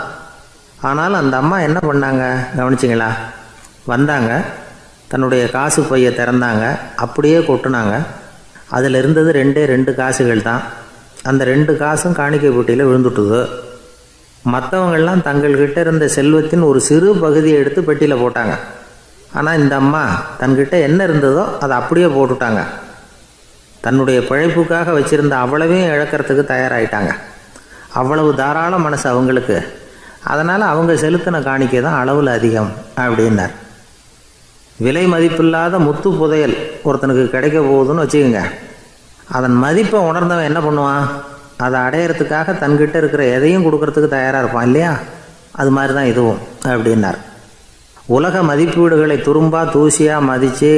ஆனாலும் அந்த அம்மா என்ன பண்ணாங்க கவனிச்சிங்களா? வந்தாங்க, தன்னுடைய காசு பையை திறந்தாங்க, அப்படியே கொட்டுனாங்க. அதில் இருந்தது 2 காசுகள் தான். அந்த 2 காசும் காணிக்கை பெட்டியில் விழுந்துட்டுது. மற்றவங்கள்லாம் தங்கள்கிட்ட இருந்த செல்வத்தின் ஒரு சிறு பகுதியை எடுத்து பெட்டியில் போட்டாங்க. ஆனால் இந்த அம்மா தன்கிட்ட என்ன இருந்ததோ அதை அப்படியே போட்டுட்டாங்க. தன்னுடைய பிழைப்புக்காக வச்சுருந்த அவ்வளவையும் இழக்கிறதுக்கு தயாராகிட்டாங்க. அவ்வளவு தாராள மனசு அவங்களுக்கு. அதனால் அவங்க செலுத்தின காணிக்கை தான் அளவில் அதிகம் அப்படின்னார். விலை மதிப்பில்லாத முத்து புதையல் ஒருத்தனுக்கு கிடைக்க போகுதுன்னு வச்சுக்கோங்க. அதன் மதிப்பை உணர்ந்தவன் என்ன பண்ணுவான்? அதை அடையிறதுக்காக தன்கிட்ட இருக்கிற எதையும் கொடுக்கறதுக்கு தயாராக இருப்பான் இல்லையா? அது மாதிரி தான் இதுவும் அப்படின்னார். உலக மதிப்பீடுகளை துரும்பா தூசியாக மதித்து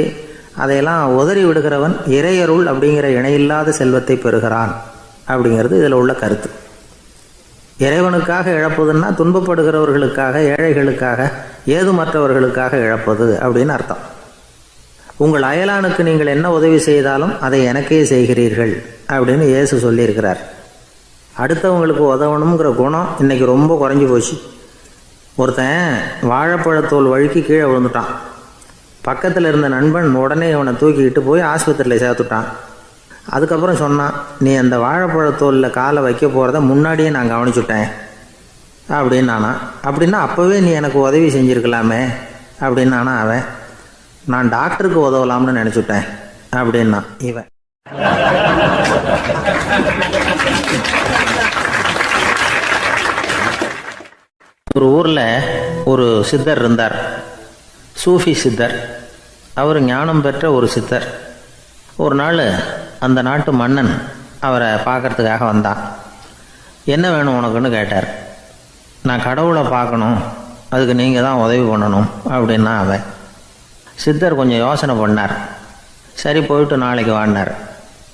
அதையெல்லாம் உதறி விடுகிறவன் இறையருள் அப்படிங்கிற இணையில்லாத செல்வத்தை பெறுகிறான் அப்படிங்கிறது இதில் உள்ள கருத்து. இறைவனுக்காக இழப்பதுன்னா துன்பப்படுகிறவர்களுக்காக, ஏழைகளுக்காக, ஏதுமற்றவர்களுக்காக இழப்பது அப்படின்னு அர்த்தம். உங்கள் அயலானுக்கு நீங்கள் என்ன உதவி செய்தாலும் அதை எனக்கே செய்கிறீர்கள் அப்படின்னு இயேசு சொல்லியிருக்கிறார். அடுத்தவங்களுக்கு உதவணுங்கிற குணம் இன்றைக்கி ரொம்ப குறைஞ்சி போச்சு. ஒருத்தன் வாழைப்பழத்தோல் வழுக்கி கீழே விழுந்துட்டான். பக்கத்தில் இருந்த நண்பன் உடனே இவனை தூக்கிக்கிட்டு போய் ஆஸ்பத்திரியில் சேர்த்துட்டான். அதுக்கப்புறம் சொன்னான், நீ அந்த வாழைப்பழத்தோலில் காலை வைக்க போகிறத முன்னாடியே நான் கவனிச்சுட்டேன் அப்படின்னானா. அப்படின்னா அப்போவே நீ எனக்கு உதவி செஞ்சுருக்கலாமே அப்படின்னானா அவன். நான் டாக்டருக்கு உதவலாம்னு நினச்சிட்டேன் அப்படின்னா இவன். ஒரு ஊரில் ஒரு சித்தர் இருந்தார், சூஃபி சித்தர். அவர் ஞானம் பெற்ற ஒரு சித்தர். ஒரு நாள் அந்த நாட்டு மன்னன் அவரை பார்க்கறதுக்காக வந்தான். என்ன வேணும் உனக்குன்னு கேட்டார். நான் கடவுளை பார்க்கணும், அதுக்கு நீங்கள் தான் உதவி பண்ணணும் அப்படின்னா அவன். சித்தர் கொஞ்சம் யோசனை பண்ணார். சரி போயிட்டு நாளைக்கு வாடினார்.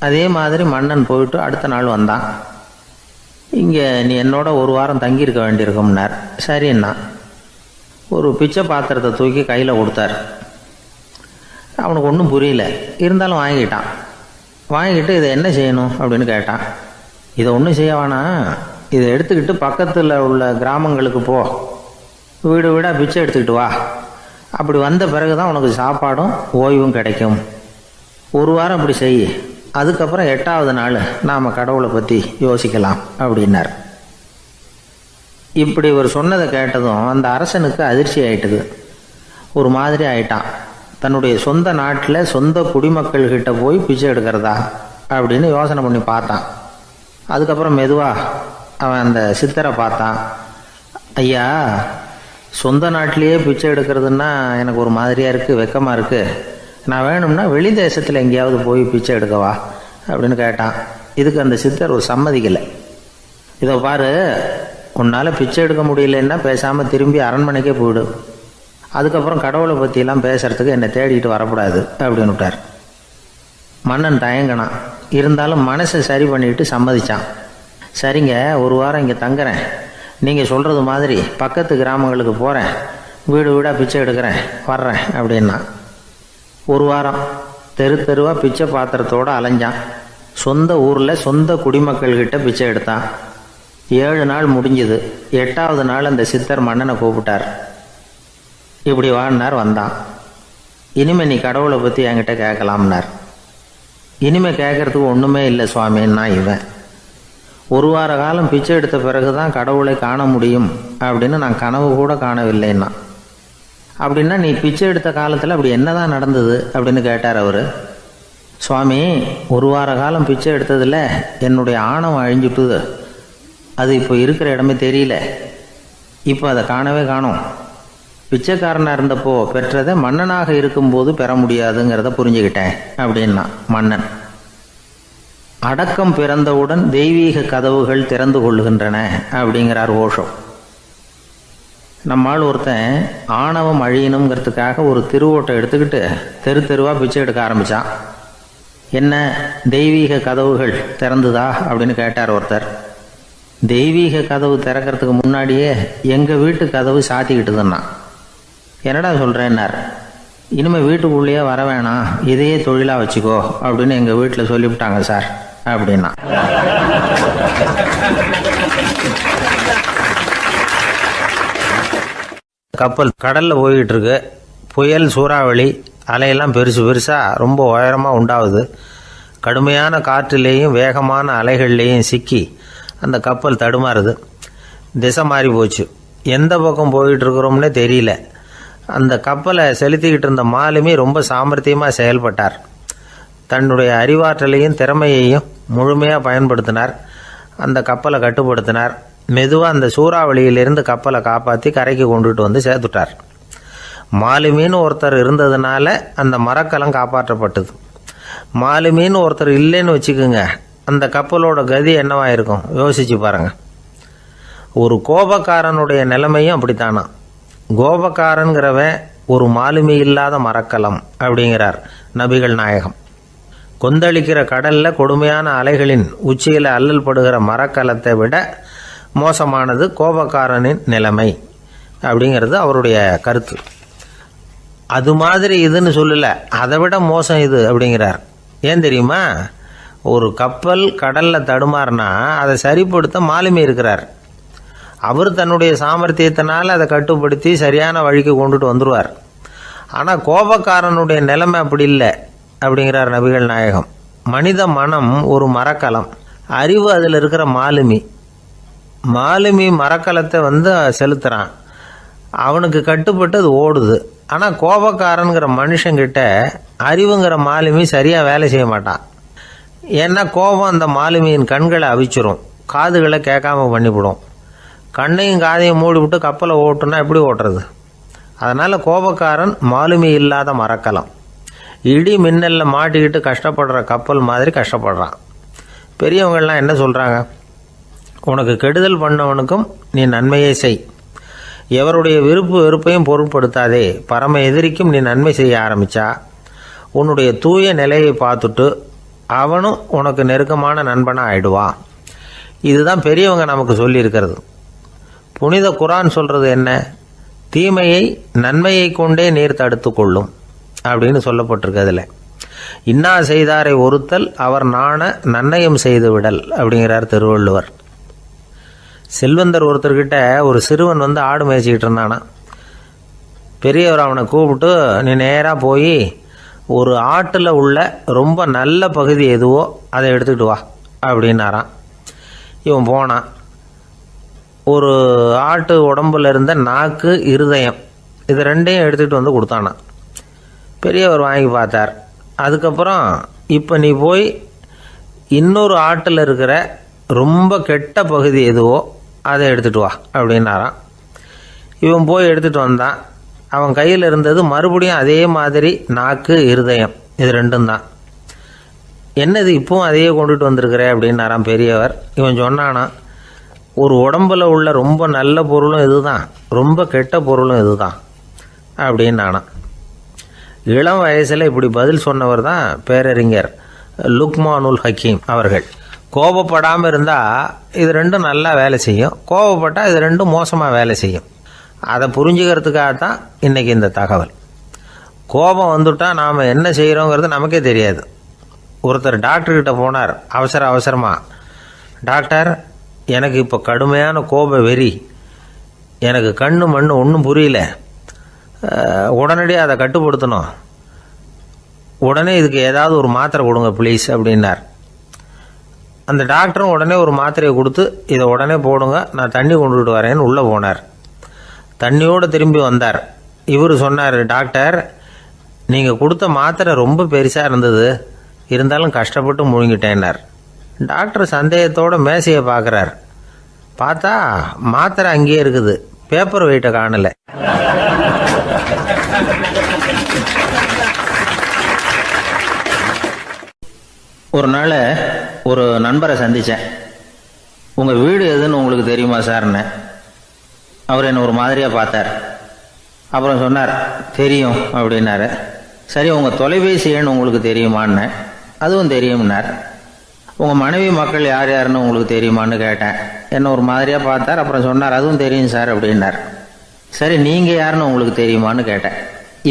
அதே மாதிரி மன்னன் போயிட்டு அடுத்த நாள் வந்தான். இங்கே நீ என்னோட ஒரு வாரம் தங்கியிருக்க வேண்டியிருக்கும்னார். சரின்னா ஒரு பிச்சை பாத்திரத்தை தூக்கி கையில் கொடுத்தார். அவனுக்கு ஒன்றும் புரியல, இருந்தாலும் வாங்கிட்டான். வாங்கிட்டு இதை என்ன செய்யணும் அப்படின்னு கேட்டான். இதை ஒன்றும் செய்ய வேணாம், இதை எடுத்துக்கிட்டு பக்கத்தில் உள்ள கிராமங்களுக்கு போ, வீடு வீடாக பிச்சை எடுத்துக்கிட்டு வா. அப்படி வந்த பிறகு தான் உனக்கு சாப்பாடும் ஓய்வும் கிடைக்கும். ஒரு வாரம் அப்படி செய், அதுக்கப்புறம் 8வது நாள் நாம் கடவுளை பற்றி யோசிக்கலாம் அப்படின்னார். இப்படி இவர் சொன்னதை கேட்டதும் அந்த அரசனுக்கு அதிர்ச்சி ஆயிட்டுது. ஒரு மாதிரி ஆயிட்டான். தன்னுடைய சொந்த நாட்டில் சொந்த குடிமக்கள்கிட்ட போய் பிச்சை எடுக்கிறதா அப்படின்னு யோசனை பண்ணி பார்த்தான். அதுக்கப்புறம் மெதுவாக அவன் அந்த சித்தரை பார்த்தான். ஐயா, சொந்த நாட்டிலேயே பிச்சை எடுக்கிறதுன்னா எனக்கு ஒரு மாதிரியாக இருக்குது, வெக்கமாக இருக்குது. நான் வேணும்னா வெளி தேசத்தில் எங்கேயாவது போய் பிச்சை எடுக்கவா அப்படின்னு கேட்டான். இதுக்கு அந்த சித்தர் ஒரு சம்மதிக்கலை. இதை பாரு, உன்னால் பிச்சை எடுக்க முடியலன்னா பேசாமல் திரும்பி அரண்மனைக்கே போயிடு. அதுக்கப்புறம் கடவுளை பற்றியெல்லாம் பேசுகிறதுக்கு என்னை தேடிட்டு வரக்கூடாது அப்படின்னு விட்டார். மன்னன் தயங்கினான். இருந்தாலும் மனசை சரி பண்ணிட்டு சம்மதிச்சான். சரிங்க, ஒரு வாரம் இங்கே தங்குறேன், நீங்கள் சொல்கிறது மாதிரி பக்கத்து கிராமங்களுக்கு போகிறேன், வீடு வீடாக பிச்சை எடுக்கிறேன், வர்றேன் அப்படின்னா. ஒரு வாரம் தெரு தெருவாக பிச்சை பாத்திரத்தோடு அலைஞ்சான். சொந்த ஊரில் சொந்த குடிமக்கள்கிட்ட பிச்சை எடுத்தான். 7 நாள் முடிஞ்சுது. 8வது நாள் அந்த சித்தர் மன்னனை கூப்பிட்டார். இப்படி வாழ்னார். வந்தான். இனிமே நீ கடவுளை பற்றி என்கிட்ட கேட்கலாம்னார். இனிமே கேட்கறதுக்கு ஒன்றுமே இல்லை சுவாமின்னா இவன். ஒரு வார காலம் பிச்சை எடுத்த பிறகு தான் கடவுளை காண முடியும் அப்படின்னு நான் கனவு கூட காணவில்லைன்னா. அப்படின்னா நீ பிச்சை எடுத்த காலத்தில் அப்படி என்னதான் நடந்தது அப்படின்னு கேட்டார் அவர். சுவாமி, ஒரு வார காலம் பிச்சை எடுத்ததில் என்னுடைய ஆணவம் அழிஞ்சுட்டுது. அது இப்போ இருக்கிற இடமே தெரியல. இப்போ அதை காணவே காணோம். பிச்சைக்காரனாக இருந்தப்போ பெற்றதை மன்னனாக இருக்கும்போது பெற முடியாதுங்கிறத புரிஞ்சுக்கிட்டேன் அப்படின்னா மன்னன். அடக்கம் பிறந்தவுடன் தெய்வீக கதவுகள் திறந்து கொள்ளுகின்றன அப்படிங்கிறார் ஓஷோ. நம்மால் ஒருத்தன் ஆணவம் அழியணுங்கிறதுக்காக ஒரு திருவோட்டை எடுத்துக்கிட்டு தெரு தெருவாக பிச்சை எடுக்க ஆரம்பித்தான். என்ன, தெய்வீக கதவுகள் திறந்துதா அப்படின்னு கேட்டார் ஒருத்தர். தெய்வீக கதவு திறக்கிறதுக்கு முன்னாடியே எங்கள் வீட்டு கதவு சாத்திக்கிட்டுதுன்னா. என்னடா சொல்கிறேன்னார். இனிமேல் வீட்டுக்குள்ளேயே வர வேணாம், இதையே தொழிலாக வச்சுக்கோ அப்படின்னு எங்கள் வீட்டில் சொல்லிவிட்டாங்க சார் அப்படின்னா. கப்பல் கடலில் போய்கிட்டு இருக்கு. புயல், சூறாவளி, அலையெல்லாம் பெருசு பெருசாக ரொம்ப உயரமாக உண்டாகுது. கடுமையான காற்றிலேயும் வேகமான அலைகள்லேயும் சிக்கி அந்த கப்பல் தடுமாறுது. திசை மாறி போச்சு. எந்த பக்கம் போயிட்டு இருக்கிறோம்னே தெரியல. அந்த கப்பலை செலுத்திக்கிட்டு இருந்த மாலுமி ரொம்ப சாமர்த்தியமாக செயல்பட்டார். தன்னுடைய அறிவாற்றலையும் திறமையையும் முழுமையாக பயன்படுத்தினார். அந்த கப்பலை கட்டுப்படுத்தினார். மெதுவாக அந்த சூறாவளியிலிருந்து கப்பலை காப்பாற்றி கரைக்கு கொண்டுட்டு வந்து சேர்த்துட்டார். மாலுமின்னு ஒருத்தர் இருந்ததுனால அந்த மரக்கலம் காப்பாற்றப்பட்டது. மாலுமின்னு ஒருத்தர் இல்லைன்னு வச்சுக்கோங்க, அந்த கப்பலோட கதி என்னவா இருக்கும் யோசிச்சு பாருங்க. ஒரு கோபக்காரனுடைய நிலைமையும் அப்படித்தானா. கோபக்காரன்கிறவன் ஒரு மாலுமி இல்லாத மரக்கலம் அப்படிங்கிறார் நபிகள் நாயகம். கொந்தளிக்கிற கடலில் கொடுமையான அலைகளின் உச்சியில் அல்லல் படுகிற மரக்கலத்தை விட மோசமானது கோபக்காரனின் நிலைமை அப்படிங்கிறது அவருடைய கருத்து. அது மாதிரி இதுன்னு சொல்லலை, அதை விட மோசம் இது அப்படிங்கிறார். ஏன் தெரியுமா? ஒரு கப்பல் கடலில் தடுமாறினா அதை சரிப்படுத்த மாலுமி இருக்கிறார். அவர் தன்னுடைய சாமர்த்தியத்தினால் அதை கட்டுப்படுத்தி சரியான வழிக்கு கொண்டுட்டு வந்துடுவார். ஆனால் கோபக்காரனுடைய நிலைமை அப்படி இல்லை அப்படிங்கிறார் நபிகள் நாயகம். மனித மனம் ஒரு மரக்கலம், அறிவு அதில் இருக்கிற மாலுமி. மாலுமி மரக்கலத்தை செலுத்துகிறான், அவனுக்கு கட்டுப்பட்டு அது ஓடுது. ஆனால் கோபக்காரனுங்கிற மனுஷங்கிட்ட அறிவுங்கிற மாலுமி சரியாக வேலை செய்ய மாட்டான். ஏன்னா கோபம் அந்த மாலுமியின் கண்களை அவிச்சிரும், காதுகளை கேட்காம பண்ணிவிடும். கண்ணையும் காதையும் மூடிவிட்டு கப்பலை ஓட்டுனா எப்படி ஓட்டுறது? அதனால் கோபக்காரன் மாலுமி இல்லாத மரக்கலம். இடி மின்னலில் மாட்டிக்கிட்டு கஷ்டப்படுற கப்பல் மாதிரி கஷ்டப்படுறான். பெரியவங்கள்லாம் என்ன சொல்கிறாங்க? உனக்கு கெடுதல் பண்ணவனுக்கும் நீ நன்மையை செய், எவருடைய விருப்பு வெறுப்பையும் பொருட்படுத்தாதே, பரம எதிரிக்கும் நீ நன்மை செய்ய ஆரம்பித்தா உன்னுடைய தூய நிலையை பார்த்துட்டு அவனும் உனக்கு நெருக்கமான நண்பனாக ஆயிடுவான். இதுதான் பெரியவங்க நமக்கு சொல்லியிருக்கிறது. புனித குரான் சொல்கிறது என்ன? தீமையை நன்மையை கொண்டே நீர் தடுத்து கொள்ளும் அப்படின்னு சொல்லப்பட்டிருக்கு. அதில் இன்னா செய்தாரை ஒருத்தல் அவர் நாண நன்னயம் செய்து விடல் அப்படிங்கிறார் திருவள்ளுவர். செல்வந்தர் ஒருத்தர்கிட்ட ஒரு சிறுவன் ஆடு மேய்ச்சிக்கிட்டு இருந்தானா. பெரியவர் அவனை கூப்பிட்டு, நீ நேராக போய் ஒரு ஆட்டில் உள்ள ரொம்ப நல்ல பகுதி எதுவோ அதை எடுத்துக்கிட்டு வா அப்படின்னாரான். இவன் போனான். ஒரு ஆட்டு உடம்புல இருந்த நாக்கு, இருதயம், இது ரெண்டையும் எடுத்துகிட்டு கொடுத்தானான். பெரியவர் வாங்கி பார்த்தார். அதுக்கப்புறம் இப்போ நீ போய் இன்னொரு ஆட்டில் இருக்கிற ரொம்ப கெட்ட பகுதி எதுவோ அதை எடுத்துகிட்டு வா அப்படின்னாரான். இவன் போய் எடுத்துகிட்டு வந்தான். அவன் கையில் இருந்தது மறுபடியும் அதே மாதிரி நாக்கு, இருதயம், இது ரெண்டும் தான். என்னது இப்பவும் அதையே கொண்டுட்டு வந்திருக்கிற அப்படின்னாரான் பெரியவர். இவன் சொன்னானா, ஒரு உடம்புல உள்ள ரொம்ப நல்ல பொருளும் இதுதான், ரொம்ப கெட்ட பொருளும் இதுதான் அப்படின்னு நானா. இளம் வயசில் இப்படி பதில் சொன்னவர் தான் பேரறிஞர் லுக்மானுல் ஹக்கீம் அவர்கள். கோபப்படாமல் இருந்தால் இது ரெண்டும் நல்லா வேலை செய்யும், கோபப்பட்டால் இது ரெண்டும் மோசமாக வேலை செய்யும். அதை புரிஞ்சுக்கிறதுக்காகத்தான் இன்றைக்கி இந்த தகவல். கோபம் வந்துட்டால் நாம் என்ன செய்கிறோங்கிறது நமக்கே தெரியாது. ஒருத்தர் டாக்டர்கிட்ட போனார் அவசரமாக, டாக்டர் எனக்கு இப்போ கடுமையான கோப வெறி, எனக்கு கண்ணு மண்ணு ஒன்றும் புரியல, உடனடியாக அதை கட்டுப்படுத்தணும், உடனே இதுக்கு ஏதாவது ஒரு மாத்திரை கொடுங்க ப்ளீஸ் அப்படின்னார். அந்த டாக்டரும் உடனே ஒரு மாத்திரையை கொடுத்து இதை உடனே போடுங்க, நான் தண்ணி கொண்டுகிட்டு வரேன்னு உள்ளே போனார். தண்ணியோடு திரும்பி வந்தார். இவர் சொன்னார், டாக்டர் நீங்கள் கொடுத்த மாத்திரை ரொம்ப பெருசாக இருந்தது, இருந்தாலும் கஷ்டப்பட்டு முழுங்கிட்டேன்னார். டாக்டர் சந்தேகத்தோடு மேசையை பார்க்குறார். பார்த்தா மாத்திரை அங்கேயே இருக்குது, பேப்பர் வெயிட்டை காணலை. ஒரு நாள் ஒரு நண்பரை சந்தித்தேன். உங்கள் வீடு எதுன்னு உங்களுக்கு தெரியுமா சார்ன்னு. அவர் என்னை ஒரு மாதிரியாக பார்த்தார். அப்புறம் சொன்னார், தெரியும் அப்படின்னாரு. சரி, உங்கள் தொலைபேசி எண் உங்களுக்கு தெரியுமான்னு. அதுவும் தெரியும்னார். உங்கள் மனைவி மக்கள் யார் யாருன்னு உங்களுக்கு தெரியுமான்னு கேட்டேன். என்னை ஒரு மாதிரியாக பார்த்தார். அப்புறம் சொன்னார், அதுவும் தெரியும் சார் அப்படின்னார். சரி, நீங்கள் யாருன்னு உங்களுக்கு தெரியுமான்னு கேட்டேன்.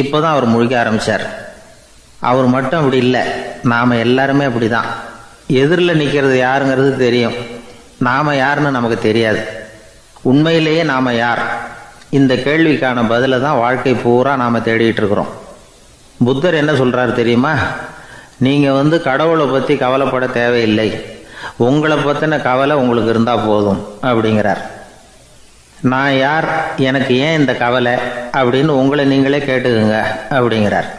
இப்போ தான் அவர் முழிக்க ஆரம்பித்தார். அவர் மட்டும் அப்படி இல்லை, நாம் எல்லாருமே அப்படி தான். எதிரில் நிற்கிறது யாருங்கிறது தெரியும், நாம் யாருன்னு நமக்கு தெரியாது. உண்மையிலேயே நாம் யார்? இந்த கேள்விக்கான பதிலை தான் வாழ்க்கை பூரா நாம் தேடிட்டு இருக்கிறோம். புத்தர் என்ன சொல்கிறாரு தெரியுமா? நீங்கள் கடவுளை பற்றி கவலைப்பட தேவையில்லை, உங்களை பற்றின கவலை உங்களுக்கு இருந்தால் போதும் அப்படிங்கிறார். நான் யார், எனக்கு ஏன் இந்த கவலை அப்படின்னு உங்களை நீங்களே கேட்டுக்குங்க அப்படிங்கிறார்.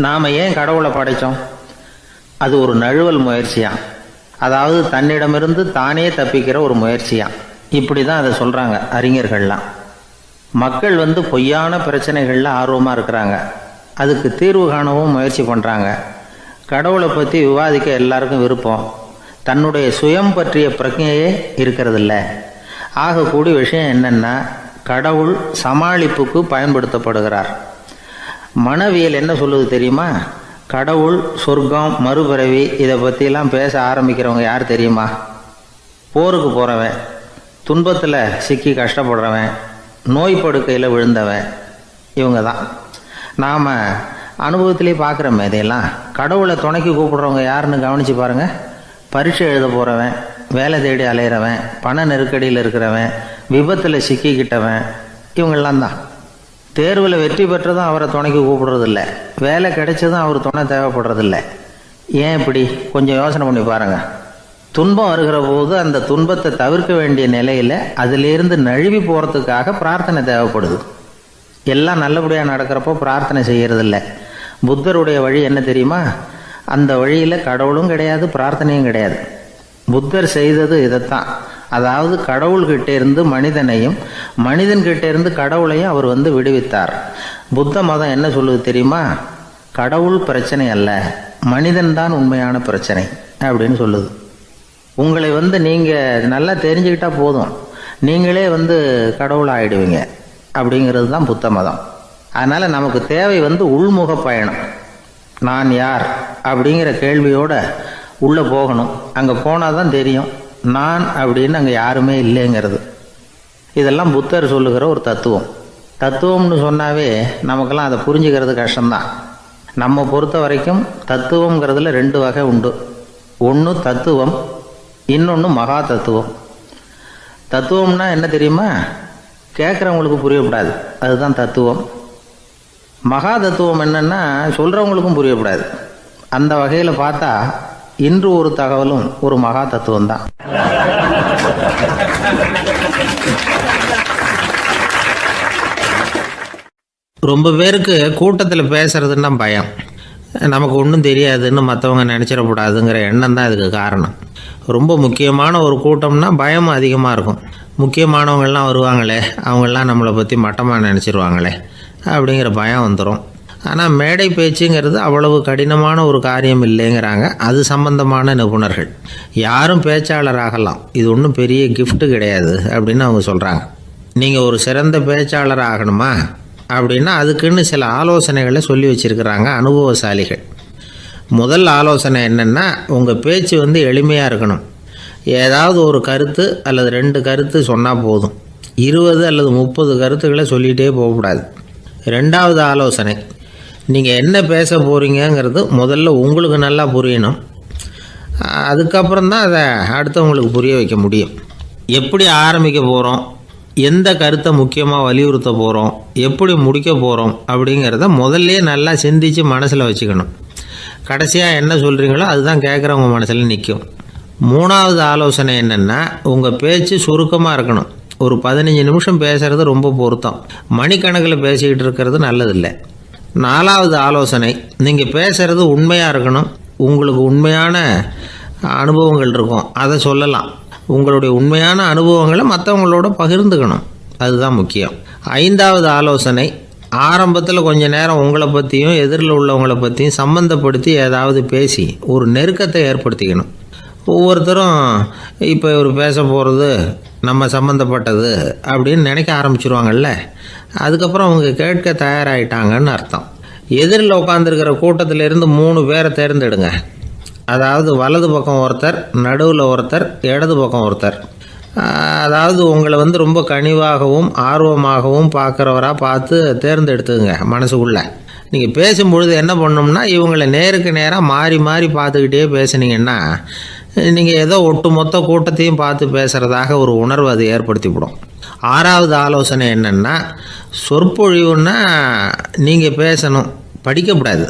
நாம் ஏன் கடவுளை படைத்தோம்? அது ஒரு நழுவல் முயற்சியாம், அதாவது தன்னிடமிருந்து தானே தப்பிக்கிற ஒரு முயற்சியாம். இப்படி தான் அதை சொல்கிறாங்க அறிஞர்கள்லாம். மக்கள் பொய்யான பிரச்சனைகளில் ஆர்வமாக இருக்கிறாங்க, அதுக்கு தீர்வு காணவும் முயற்சி பண்ணுறாங்க. கடவுளை பற்றி விவாதிக்க எல்லாருக்கும் விருப்பம், தன்னுடைய சுயம் பற்றிய பிரஜையே இருக்கிறதில்ல. ஆகக்கூடிய விஷயம் என்னென்னா, கடவுள் சமாளிப்புக்கு பயன்படுத்தப்படுகிறார். மனவியல் என்ன சொல்லுது தெரியுமா? கடவுள், சொர்க்கம், மறுபிறவி இதை பற்றிலாம் பேச ஆரம்பிக்கிறவங்க யார் தெரியுமா? போருக்கு போகிறவன், துன்பத்தில் சிக்கி கஷ்டப்படுறவன், நோய் படுக்கையில் விழுந்தவன், இவங்க தான். நாம் அனுபவத்திலே பார்க்குறோமே இதையெல்லாம். கடவுளை துணைக்கு கூப்பிடுறவங்க யாருன்னு கவனித்து பாருங்கள். பரீட்சை எழுத போகிறவன், வேலை தேடி அலையிறவன், பண நெருக்கடியில் இருக்கிறவன், விபத்தில் சிக்கிக்கிட்டவன், இவங்கெல்லாம் தான். தேர்வில் வெற்றி பெற்றதும் அவரை துணைக்கு கூப்பிடுறதில்ல, வேலை கிடைச்சதும் அவர் துணை தேவைப்படுறதில்ல. ஏன் இப்படி? கொஞ்சம் யோசனை பண்ணி பாருங்கள். துன்பம் வருகிற போது அந்த துன்பத்தை தவிர்க்க வேண்டிய நிலையில் அதிலிருந்து நழுவி போகிறதுக்காக பிரார்த்தனை தேவைப்படுது. எல்லாம் நல்லபடியாக நடக்கிறப்போ பிரார்த்தனை செய்கிறதில்ல. புத்தருடைய வழி என்ன தெரியுமா? அந்த வழியில் கடவுளும் கிடையாது, பிரார்த்தனையும் கிடையாது. புத்தர் செய்தது இதைத்தான். அதாவது கடவுள்கிட்ட இருந்து மனிதனையும், மனிதன்கிட்ட இருந்து கடவுளையும் அவர் விடுவித்தார். புத்த மதம் என்ன சொல்லுது தெரியுமா? கடவுள் பிரச்சனை அல்ல, மனிதன்தான் உண்மையான பிரச்சனை அப்படின்னு சொல்லுது. உங்களை நீங்கள் நல்லா தெரிஞ்சுக்கிட்டா போதும், நீங்களே கடவுள் ஆகிடுவீங்க அப்படிங்கிறது தான் புத்த மதம். அதனால் நமக்கு தேவை உள்முக பயணம். நான் யார் அப்படிங்கிற கேள்வியோட உள்ளே போகணும். அங்கே போனால் தான் தெரியும் நான் அப்படின்னு அங்கே யாருமே இல்லைங்கிறது. இதெல்லாம் புத்தர் சொல்லுகிற ஒரு தத்துவம். தத்துவம்னு சொன்னாவே நமக்கெல்லாம் அதை புரிஞ்சுக்கிறது கஷ்டம்தான். நம்ம பொறுத்த வரைக்கும் தத்துவங்கிறதுல 2 வகை உண்டு. ஒன்று தத்துவம், இன்னொன்று மகா தத்துவம். தத்துவம்னா என்ன தெரியுமா? கேட்குறவங்களுக்கு புரியக்கூடாது, அதுதான் தத்துவம். மகா தத்துவம் என்னன்னா சொல்கிறவங்களுக்கும் புரியக்கூடாது. அந்த வகையில் பார்த்தா இன்று ஒரு தகவலும் ஒரு மகா தத்துவம் தான். ரொம்ப பேருக்கு கூட்டத்தில் பேசுறதுன்னா பயம். நமக்கு ஒன்றும் தெரியாதுன்னு மற்றவங்க நினச்சிடக்கூடாதுங்கிற எண்ணம் தான் இதுக்கு காரணம். ரொம்ப முக்கியமான ஒரு கூட்டம்னா பயம் அதிகமாக இருக்கும். முக்கியமானவங்கள்லாம் வருவாங்களே, அவங்களாம் நம்மளை பற்றி மட்டமாக நினச்சிருவாங்களே அப்படிங்கிற பயம் வந்துடும். ஆனால் மேடை பேச்சுங்கிறது அவ்வளவு கடினமான ஒரு காரியம் இல்லைங்கிறாங்க அது சம்பந்தமான நிபுணர்கள். யாரும் பேச்சாளர் ஆகலாம், இது ஒன்றும் பெரிய கிஃப்ட்டு கிடையாது அப்படின்னு அவங்க சொல்கிறாங்க. நீங்கள் ஒரு சிறந்த பேச்சாளர் ஆகணுமா அப்படின்னா அதுக்குன்னு சில ஆலோசனைகளை சொல்லி வச்சுருக்கிறாங்க அனுபவசாலிகள். முதல் ஆலோசனை என்னென்னா, உங்கள் பேச்சு எளிமையாக இருக்கணும். ஏதாவது ஒரு கருத்து அல்லது 2 கருத்து சொன்னால் போதும். 20 அல்லது 30 கருத்துக்களை சொல்லிகிட்டே போகக்கூடாது. 2வது ஆலோசனை, நீங்கள் என்ன பேச போகிறீங்கிறது முதல்ல உங்களுக்கு நல்லா புரியணும். அதுக்கப்புறம் தான் அதை அடுத்தவங்களுக்கு புரிய வைக்க முடியும். எப்படி ஆரம்பிக்க போகிறோம், எந்த கருத்தை முக்கியமாக வலியுறுத்த போகிறோம், எப்படி முடிக்க போகிறோம் அப்படிங்கிறத முதல்ல நல்லா சிந்தித்து மனசில் வச்சுக்கணும். கடைசியாக என்ன சொல்கிறீங்களோ அதுதான் கேட்குறவங்க மனசில் நிற்கும். 3வது ஆலோசனை என்னென்னா, உங்கள் பேச்சு சுருக்கமாக இருக்கணும். ஒரு 15 நிமிஷம் பேசுகிறது ரொம்ப பொருத்தம். மணிக்கணக்கில் பேசிக்கிட்டு இருக்கிறது நல்லதில்லை. 4வது ஆலோசனை, நீங்கள் பேசுகிறது உண்மையாக இருக்கணும். உங்களுக்கு உண்மையான அனுபவங்கள் இருக்கும், அதை சொல்லலாம். உங்களுடைய உண்மையான அனுபவங்களை மற்றவங்களோட பகிர்ந்துக்கணும், அதுதான் முக்கியம். 5வது ஆலோசனை, ஆரம்பத்தில் கொஞ்ச நேரம் உங்களை பற்றியும் எதிரில் உள்ளவங்களை பற்றியும் சம்மந்தப்படுத்தி ஏதாவது பேசி ஒரு நெருக்கத்தை ஏற்படுத்திக்கணும். ஒவ்வொருத்தரும் இப்போ இவர் பேச போகிறது நம்ம சம்மந்தப்பட்டது அப்படின்னு நினைக்க ஆரம்பிச்சிருவாங்கல்ல, அதுக்கப்புறம் அவங்க கேட்க தயாராகிட்டாங்கன்னு அர்த்தம். எதிரில் உட்காந்துருக்கிற கூட்டத்திலேருந்து 3 பேரை தேர்ந்தெடுங்க. அதாவது வலது பக்கம் ஒருத்தர், நடுவில் ஒருத்தர், இடது பக்கம் ஒருத்தர். அதாவது உங்களை ரொம்ப கனிவாகவும் ஆர்வமாகவும் பார்க்குறவராக பார்த்து தேர்ந்தெடுத்துங்க மனசுக்குள்ளே. நீங்கள் பேசும்பொழுது என்ன பண்ணணும்னா, இவங்களை நேருக்கு நேராக மாறி மாறி பார்த்துக்கிட்டே பேசுனீங்கன்னா நீங்கள் ஏதோ ஒட்டுமொத்த கூட்டத்தையும் பார்த்து பேசுகிறதாக ஒரு உணர்வு அது ஏற்படுத்திவிடும். 6வது ஆலோசனை என்னென்னா, சொற்பொழிவுன்னா நீங்கள் பேசணும், படிக்கக்கூடாது.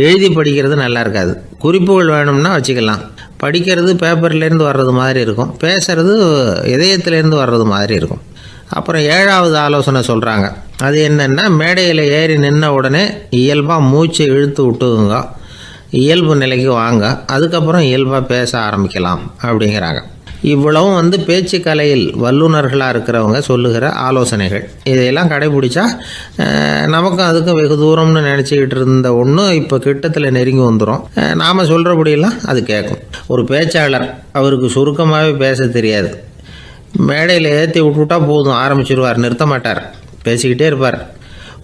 எழுதி படிக்கிறது நல்லா இருக்காது. குறிப்புகள் வேணும்னா வச்சுக்கலாம். படிக்கிறது பேப்பர்லேருந்து வர்றது மாதிரி இருக்கும், பேசுகிறது இதயத்திலேருந்து வர்றது மாதிரி இருக்கும். அப்புறம் 7வது ஆலோசனை சொல்கிறாங்க. அது என்னென்னா, மேடையில் ஏறி நின்ன உடனே இயல்பாக மூச்சை இழுத்து விட்டுங்க, இயல்பு நிலைக்கு வாங்க, அதுக்கப்புறம் இயல்பாக பேச ஆரம்பிக்கலாம் அப்படிங்கிறாங்க. இவ்வளவும் பேச்சு கலையில் வல்லுநர்களாக இருக்கிறவங்க சொல்லுகிற ஆலோசனைகள். இதையெல்லாம் கடைபிடிச்சா நமக்கும் அதுக்கும் வெகு தூரம்னு நினச்சிக்கிட்டு இருந்த ஒன்று இப்போ கிட்டத்தில் நெருங்கி வந்துடும். நாம் சொல்கிறபடியெல்லாம் அது கேட்கும். ஒரு பேச்சாளர், அவருக்கு சுருக்கமாகவே பேச தெரியாது. மேடையில் ஏற்றி விட்டுவிட்டா போதும், ஆரம்பிச்சிருவார், நிறுத்த மாட்டார், பேசிக்கிட்டே இருப்பார்.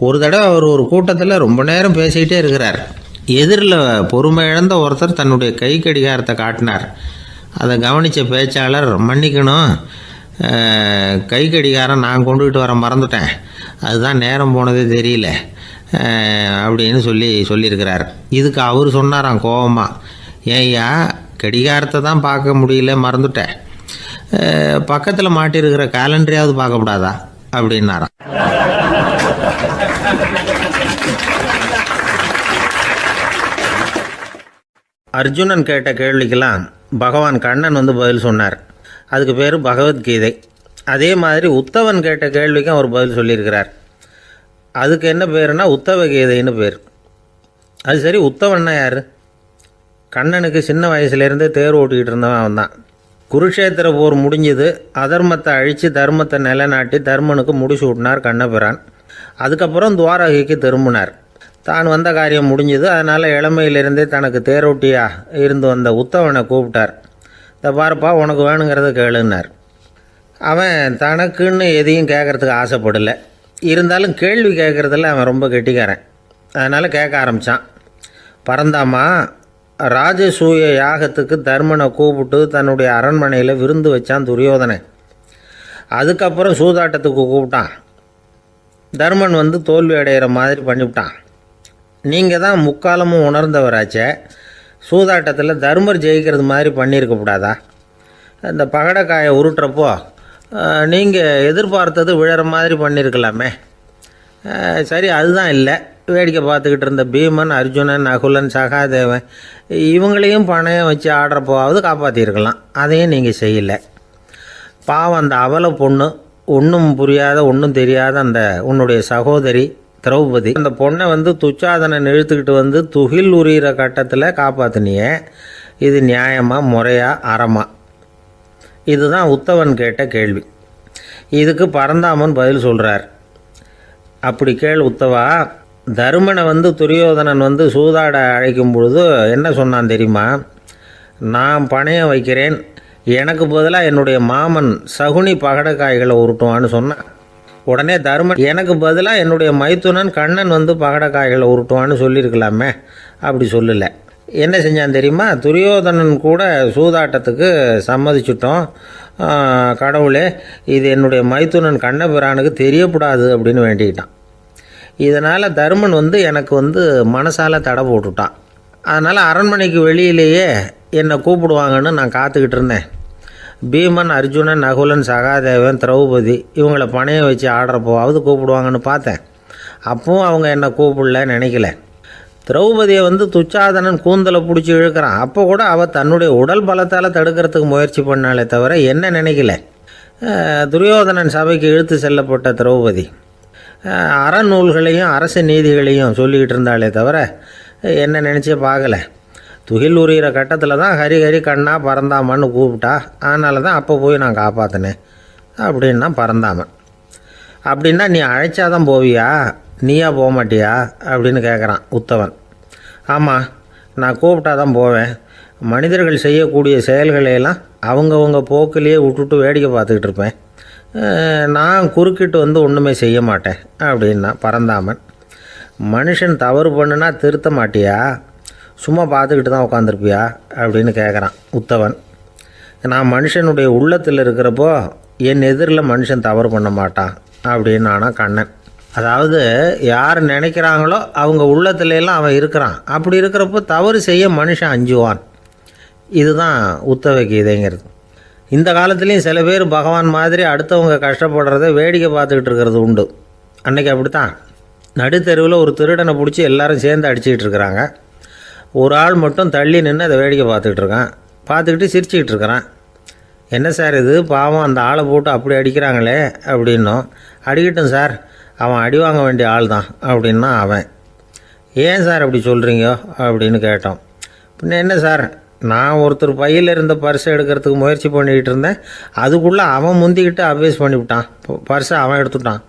ஒரு தடவை அவர் ஒரு கூட்டத்தில் ரொம்ப நேரம் பேசிக்கிட்டே இருக்கிறார். எதிரில் பொறுமை இழந்த ஒருத்தர் தன்னுடைய கை கடிகாரத்தை காட்டினார். அதை கவனித்த பேச்சாளர், மன்னிக்கணும், கை கடிகாரம் நான் கொண்டுகிட்டு வர மறந்துட்டேன், அதுதான் நேரம் போனதே தெரியல அப்படின்னு சொல்லியிருக்கிறார். இதுக்கு அவர் சொன்னாராம் கோபமாக, ஏய்யா கடிகாரத்தை தான் பார்க்க முடியல, மறந்துட்டேன், பக்கத்தில் மாட்டியிருக்கிற கேலண்டரையாவது பார்க்கக்கூடாதா அப்படின்னாராம். அர்ஜுனன் கேட்ட கேள்விக்கெல்லாம் பகவான் கண்ணன் பதில் சொன்னார். அதுக்கு பேர் பகவத்கீதை. அதே மாதிரி உத்தவன் கேட்ட கேள்விக்கும் அவர் பதில் சொல்லியிருக்கிறார். அதுக்கு என்ன பேருனா உத்தவ கீதைன்னு பேர். அது சரி, உத்தவன்னா யார்? கண்ணனுக்கு சின்ன வயசுலேருந்தே தேர் ஓட்டிக்கிட்டு இருந்தவன் அவன் தான். குருஷேத்திர போர் முடிஞ்சது, அதர்மத்தை அழித்து தர்மத்தை நிலைநாட்டி தர்மனுக்கு முடிச்சு விட்டினார் கண்ணபிரான். அதுக்கப்புறம் துவாரகைக்கு திரும்பினார். தான் வந்த காரியம் முடிஞ்சது, அதனால் இளமையிலிருந்தே தனக்கு தேரோட்டியாக இருந்து வந்த உத்தவனை கூப்பிட்டார். இந்த பாருப்பா, உனக்கு வேணுங்கிறத கேளுன்னார். அவன் தனக்குன்னு எதையும் கேட்குறதுக்கு ஆசைப்படலை. இருந்தாலும் கேள்வி கேட்குறதில் அவன் ரொம்ப கெட்டிக்காரன். அதனால் கேட்க ஆரம்பித்தான். பரந்தாமா, ராஜசூய யாகத்துக்கு தர்மனை கூப்பிட்டு தன்னுடைய அரண்மனையில் விருந்து வச்சான் துரியோதனை. அதுக்கப்புறம் சூதாட்டத்துக்கு கூப்பிட்டான். தர்மன் தோல்வி அடைகிற மாதிரி பண்ணிவிட்டான். நீங்கள் தான் முக்காலமும் உணர்ந்தவராச்சே, சூதாட்டத்தில் தர்மர் ஜெயிக்கிறது மாதிரி பண்ணியிருக்கக்கூடாதா? இந்த பகடக்காயை உருட்டுறப்போ நீங்கள் எதிர்பார்த்தது விழற மாதிரி பண்ணியிருக்கலாமே. சரி, அதுதான் இல்லை. வேடிக்கை பார்த்துக்கிட்டு இருந்த பீமன், அர்ஜுனன், நகுலன், சகாதேவன் இவங்களையும் பணையம் வச்சு ஆடுறப்போவாவது காப்பாற்றிருக்கலாம். அதையும் நீங்கள் செய்யலை. பாவம், அந்த அவல பொண்ணு, ஒன்றும் புரியாத ஒன்றும் தெரியாத அந்த உன்னுடைய சகோதரி திரௌபதி, அந்த பொண்ணை துச்சாதனன் இழுத்துக்கிட்டு துகில் உரிகிற கட்டத்தில் காப்பாற்றினியே. இது நியாயமா, முறையா, அறமா? இதுதான் உத்தவன் கேட்ட கேள்வி. இதுக்கு பரந்தாமன் பதில் சொல்கிறார். அப்படி கேள் உத்தவா, தருமனை துரியோதனன் சூதாட அழைக்கும் பொழுது என்ன சொன்னான் தெரியுமா? நான் பணையம் வைக்கிறேன், எனக்கு பதிலாக என்னுடைய மாமன் சகுனி பகடக்காய்களை உருட்டுவான்னு சொன்னான். உடனே தருமன் எனக்கு பதிலாக என்னுடைய மைத்துனன் கண்ணன் பகடக்காய்களை உருட்டுவான்னு சொல்லியிருக்கலாமே, அப்படி சொல்லலை. என்ன செஞ்சான் தெரியுமா? துரியோதனன் கூட சூதாட்டத்துக்கு சம்மதிச்சிட்டோம், கடவுளே இது என்னுடைய மைத்துனன் கண்ணபிரானுக்கு தெரியக்கூடாது அப்படின்னு வேண்டிக்கிட்டான். இதனால் தருமன் எனக்கு மனசால் தடை போட்டுட்டான். அதனால் அரண்மனைக்கு வெளியிலேயே என்னை கூப்பிடுவாங்கன்னு நான் காத்துக்கிட்டு இருந்தேன். பீமன், அர்ஜுனன், நகுலன், சகாதேவன், திரௌபதி இவங்களை பணையம் வச்சு ஆடுறப்போவாவது கூப்பிடுவாங்கன்னு பார்த்தேன். அப்பவும் அவங்க என்னை கூப்பிடல, நினைக்கல. திரௌபதியை துச்சாதனன் கூந்தலை பிடிச்சி இழுக்கிறான். அப்போ கூட அவள் தன்னுடைய உடல் பலத்தால் தடுக்கிறதுக்கு முயற்சி பண்ணாலே தவிர என்ன நினைக்கல. துரியோதனன் சபைக்கு இழுத்து செல்லப்பட்ட திரௌபதி அறநூல்களையும் அரச நீதிகளையும் சொல்லிக்கிட்டு இருந்தாலே தவிர என்ன நினச்சே பார்க்கல. துகில் உரிகிற கட்டத்தில் தான் ஹரி ஹரி கண்ணா பறந்தாமன்னு கூப்பிட்டா, அதனால தான் அப்போ போய் நான் காப்பாற்றினேன் அப்படின்னா பறந்தாமன். அப்படின்னா நீ அழைச்சாதான் போவியா, நீயா போக மாட்டியா அப்படின்னு கேட்குறான் உத்தவன். ஆமாம், நான் கூப்பிட்டா தான் போவேன். மனிதர்கள் செய்யக்கூடிய செயல்களையெல்லாம் அவங்கவுங்க போக்கிலேயே விட்டுட்டு வேடிக்கை பார்த்துக்கிட்டு இருப்பேன். நான் குறுக்கிட்டு ஒன்றுமே செய்ய மாட்டேன் அப்படின்னா பறந்தாமன். மனுஷன் தவறு பண்ணுனா திருத்த மாட்டியா, சும்மா பார்த்துக்கிட்டு தான் உட்காந்துருப்பியா அப்படின்னு கேட்குறான் உத்தவன். நான் மனுஷனுடைய உள்ளத்தில் இருக்கிறப்போ என் எதிரில் மனுஷன் தவறு பண்ண மாட்டான் அப்படின்னு ஆனால் கண்ணன். அதாவது யார் நினைக்கிறாங்களோ அவங்க உள்ளத்துலலாம் அவன் இருக்கிறான். அப்படி இருக்கிறப்போ தவறு செய்ய மனுஷன் அஞ்சுவான். இதுதான் உத்தவ கீதைங்கிறது. இந்த காலத்துலேயும் சில பேர் பகவான் மாதிரி அடுத்தவங்க கஷ்டப்படுறத வேடிக்கை பார்த்துக்கிட்டு இருக்கிறது உண்டு. அன்றைக்கி அப்படித்தான் நடுத்தெருவில் ஒரு திருடனை பிடிச்சி எல்லாரும் சேர்ந்து அடிச்சுக்கிட்டு இருக்கிறாங்க. ஒரு ஆள் மட்டும் தள்ளி நின்று அதை வேடிக்கை பார்த்துக்கிட்டு இருக்கான். பார்த்துக்கிட்டு சிரிச்சுக்கிட்டு இருக்கிறான். என்ன சார் இது, பாவம் அந்த ஆளை போட்டு அப்படி அடிக்கிறாங்களே அப்படின்னோம். அடிக்கட்டும் சார், அவன் அடி வாங்க வேண்டிய ஆள் தான் அப்படின்னா அவன். ஏன் சார் அப்படி சொல்கிறீங்க அப்படின்னு கேட்டோம். பின்ன என்ன சார், நான் ஒருத்தர் பையில் இருந்த பர்ஸை எடுக்கிறதுக்கு முயற்சி பண்ணிக்கிட்டு இருந்தேன், அதுக்குள்ளே அவன் முந்திக்கிட்டு அபேஸ் பண்ணிவிட்டான், பர்ஸை அவன் எடுத்துட்டான்.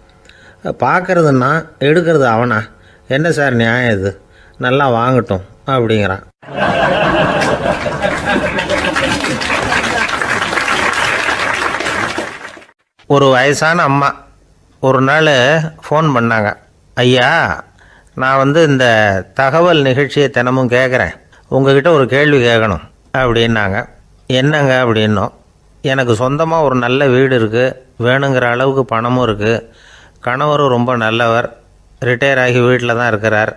பார்க்குறதுன்னா எடுக்கிறது அவனா? என்ன சார் நியாயம் இது, நல்லா வாங்கட்டும் அப்படிங்கிறான். ஒரு வயசான அம்மா ஒரு நாள் ஃபோன் பண்ணாங்க. ஐயா, நான் இந்த தகவல் நிகழ்ச்சியை தினமும் கேட்குறேன், உங்ககிட்ட ஒரு கேள்வி கேட்கணும் அப்படின்னாங்க. என்னங்க அப்படின்னோம். எனக்கு சொந்தமாக ஒரு நல்ல வீடு இருக்குது, வேணுங்கிற அளவுக்கு பணமும் இருக்குது, கணவரும் ரொம்ப நல்லவர், ரிட்டையர் ஆகி வீட்டில் தான் இருக்கிறார்,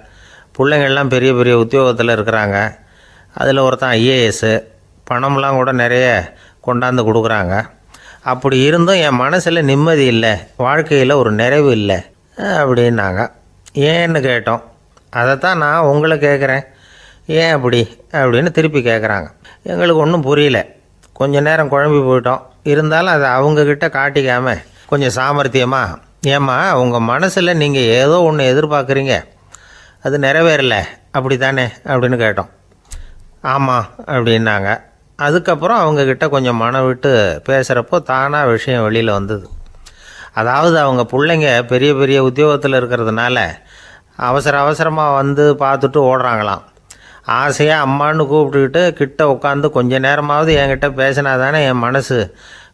பிள்ளைங்கள்லாம் பெரிய பெரிய உத்தியோகத்தில் இருக்கிறாங்க, அதில் ஒருத்தன் ஐஏஎஸ்ஸு, பணம்லாம் கூட நிறைய கொண்டாந்து கொடுக்குறாங்க. அப்படி இருந்தும் என் மனசில் நிம்மதி இல்லை, வாழ்க்கையில் ஒரு நிறைவு இல்லை அப்படின்னாங்க. ஏன்னு கேட்டோம். அதைத்தான் நான் உங்களை கேட்குறேன், ஏன் அப்படி அப்படின்னு திருப்பி கேட்குறாங்க. எங்களுக்கு ஒன்றும் புரியல, கொஞ்சம் நேரம் குழம்பி போயிட்டோம். இருந்தாலும் அதை அவங்கக்கிட்ட காட்டிக்காமல் கொஞ்சம் சாமர்த்தியமாக, ஏம்மா உங்கள் மனசில் நீங்கள் ஏதோ ஒன்று எதிர்பார்க்குறீங்க, அது நிறைவேறல அப்படி தானே அப்படின்னு கேட்டோம். ஆமாம் அப்படின்னாங்க. அதுக்கப்புறம் அவங்கக்கிட்ட கொஞ்சம் மனம் விட்டு பேசுகிறப்போ தானாக விஷயம் வெளியில் வந்தது. அதாவது அவங்க பிள்ளைங்க பெரிய பெரிய உத்தியோகத்தில் இருக்கிறதுனால அவசரமாக பார்த்துட்டு ஓடுறாங்களாம். ஆசையாக அம்மான்னு கூப்பிட்டுக்கிட்டு கிட்ட உட்காந்து கொஞ்சம் நேரமாவது என்கிட்ட பேசினா தானே என் மனசு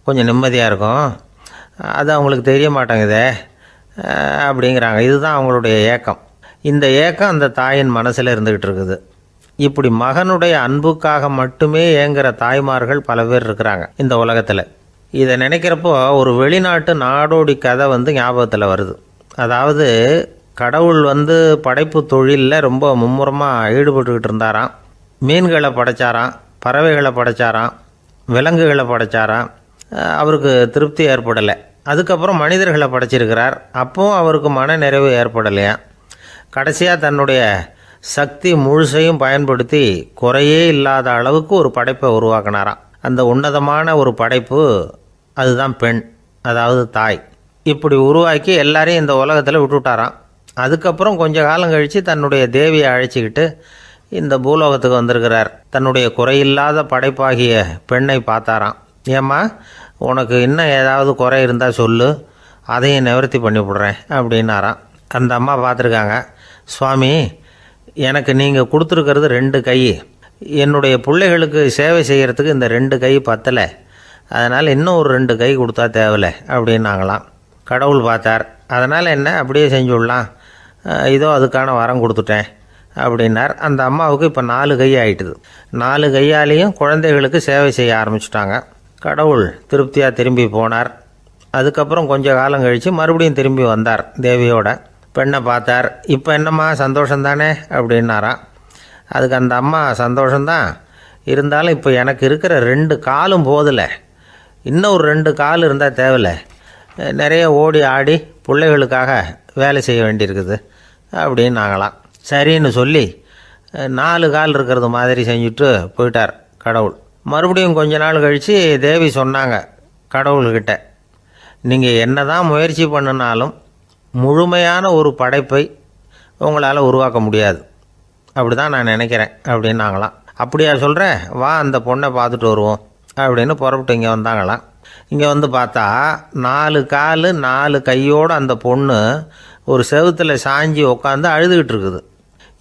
கொஞ்சம் நிம்மதியாக இருக்கும், அது அவங்களுக்கு தெரிய மாட்டேங்குதே அப்படிங்கிறாங்க. இதுதான் அவங்களுடைய ஏக்கம். இந்த ஏக்கம் அந்த தாயின் மனசில் இருந்துக்கிட்டு இருக்குது. இப்படி மகனுடைய அன்புக்காக மட்டுமே ஏங்குற தாய்மார்கள் பல பேர் இருக்கிறாங்க இந்த உலகத்தில். இதை நினைக்கிறப்போ ஒரு வெளிநாட்டு நாடோடி கதை ஞாபகத்தில் வருது. அதாவது கடவுள் படைப்பு தொழிலில் ரொம்ப மும்முரமாக ஈடுபட்டுக்கிட்டு இருந்தாராம். மீன்களை படைச்சாராம், பறவைகளை படைச்சாராம், விலங்குகளை படைச்சாராம். அவருக்கு திருப்தி ஏற்படலை. அதுக்கப்புறம் மனிதர்களை படைச்சிருக்கிறார். அப்பவும் அவருக்கு மன நிறைவு ஏற்படலையா. கடைசியாக தன்னுடைய சக்தி முழுசையும் பயன்படுத்தி குறையே இல்லாத அளவுக்கு ஒரு படைப்பை உருவாக்கினாராம். அந்த உன்னதமான ஒரு படைப்பு அதுதான் பெண், அதாவது தாய். இப்படி உருவாக்கி எல்லாரையும் இந்த உலகத்தில் விட்டுவிட்டாராம். அதுக்கப்புறம் கொஞ்ச காலம் கழித்து தன்னுடைய தேவியை அழைச்சிக்கிட்டு இந்த பூலோகத்துக்கு வந்திருக்கிறார். தன்னுடைய குறையில்லாத படைப்பாகிய பெண்ணை பார்த்தாராம். ஏம்மா உனக்கு இன்னும் ஏதாவது குறை இருந்தால் சொல்லு, அதையும் நிவர்த்தி பண்ணி விடுறேன் அப்படின்னாராம். அந்த அம்மா பார்த்துருக்காங்க. சுவாமி, எனக்கு நீங்கள் கொடுத்துருக்கிறது 2 கை. என்னுடைய பிள்ளைகளுக்கு சேவை செய்கிறதுக்கு இந்த 2 கை பத்தலை. அதனால் இன்னும் ஒரு 2 கை கொடுத்தா தேவலை அப்படின்னாங்களாம். கடவுள் பார்த்தார். அதனால் என்ன, அப்படியே செஞ்சு விடலாம், இதோ அதுக்கான வரம் கொடுத்துட்டேன் அப்படின்னார். அந்த அம்மாவுக்கு இப்போ 4 கை ஆயிட்டுது. 4 கையாலேயும் குழந்தைகளுக்கு சேவை செய்ய ஆரம்பிச்சிட்டாங்க. கடவுள் திருப்தியாக திரும்பி போனார். அதுக்கப்புறம் கொஞ்ச காலம் கழித்து மறுபடியும் திரும்பி வந்தார். தேவியோட பெண்ணை பார்த்தார். இப்போ என்னம்மா சந்தோஷந்தானே அப்படின்னாராம். அதுக்கு அந்த அம்மா, சந்தோஷந்தான், இருந்தாலும் இப்போ எனக்கு இருக்கிற 2 காலும் போதில்லை, இன்னும் ஒரு 2 கால் இருந்தால் தேவையில்லை, நிறைய ஓடி ஆடி பிள்ளைகளுக்காக வேலை செய்ய வேண்டியிருக்குது அப்படின்னாங்களாம். சரின்னு சொல்லி 4 கால் இருக்கிறது மாதிரி செஞ்சுட்டு போயிட்டார் கடவுள். மறுபடியும் கொஞ்ச நாள் கழித்து தேவி சொன்னாங்க கடவுள்கிட்ட, நீங்கள் என்ன தான் முயற்சி பண்ணினாலும் முழுமையான ஒரு படைப்பை உங்களால் உருவாக்க முடியாது, அப்படி தான் நான் நினைக்கிறேன் அப்படின்னாங்களாம். அப்படியா சொல்கிறேன், வா அந்த பொண்ணை பார்த்துட்டு வருவோம் அப்படின்னு புறப்பட்டு இங்கே வந்தாங்களாம். இங்கே வந்து பார்த்தா 4 கால் 4 கையோடு அந்த பொண்ணு ஒரு செவுத்தில் சாஞ்சி உட்காந்து அழுதுகிட்டு இருக்குது.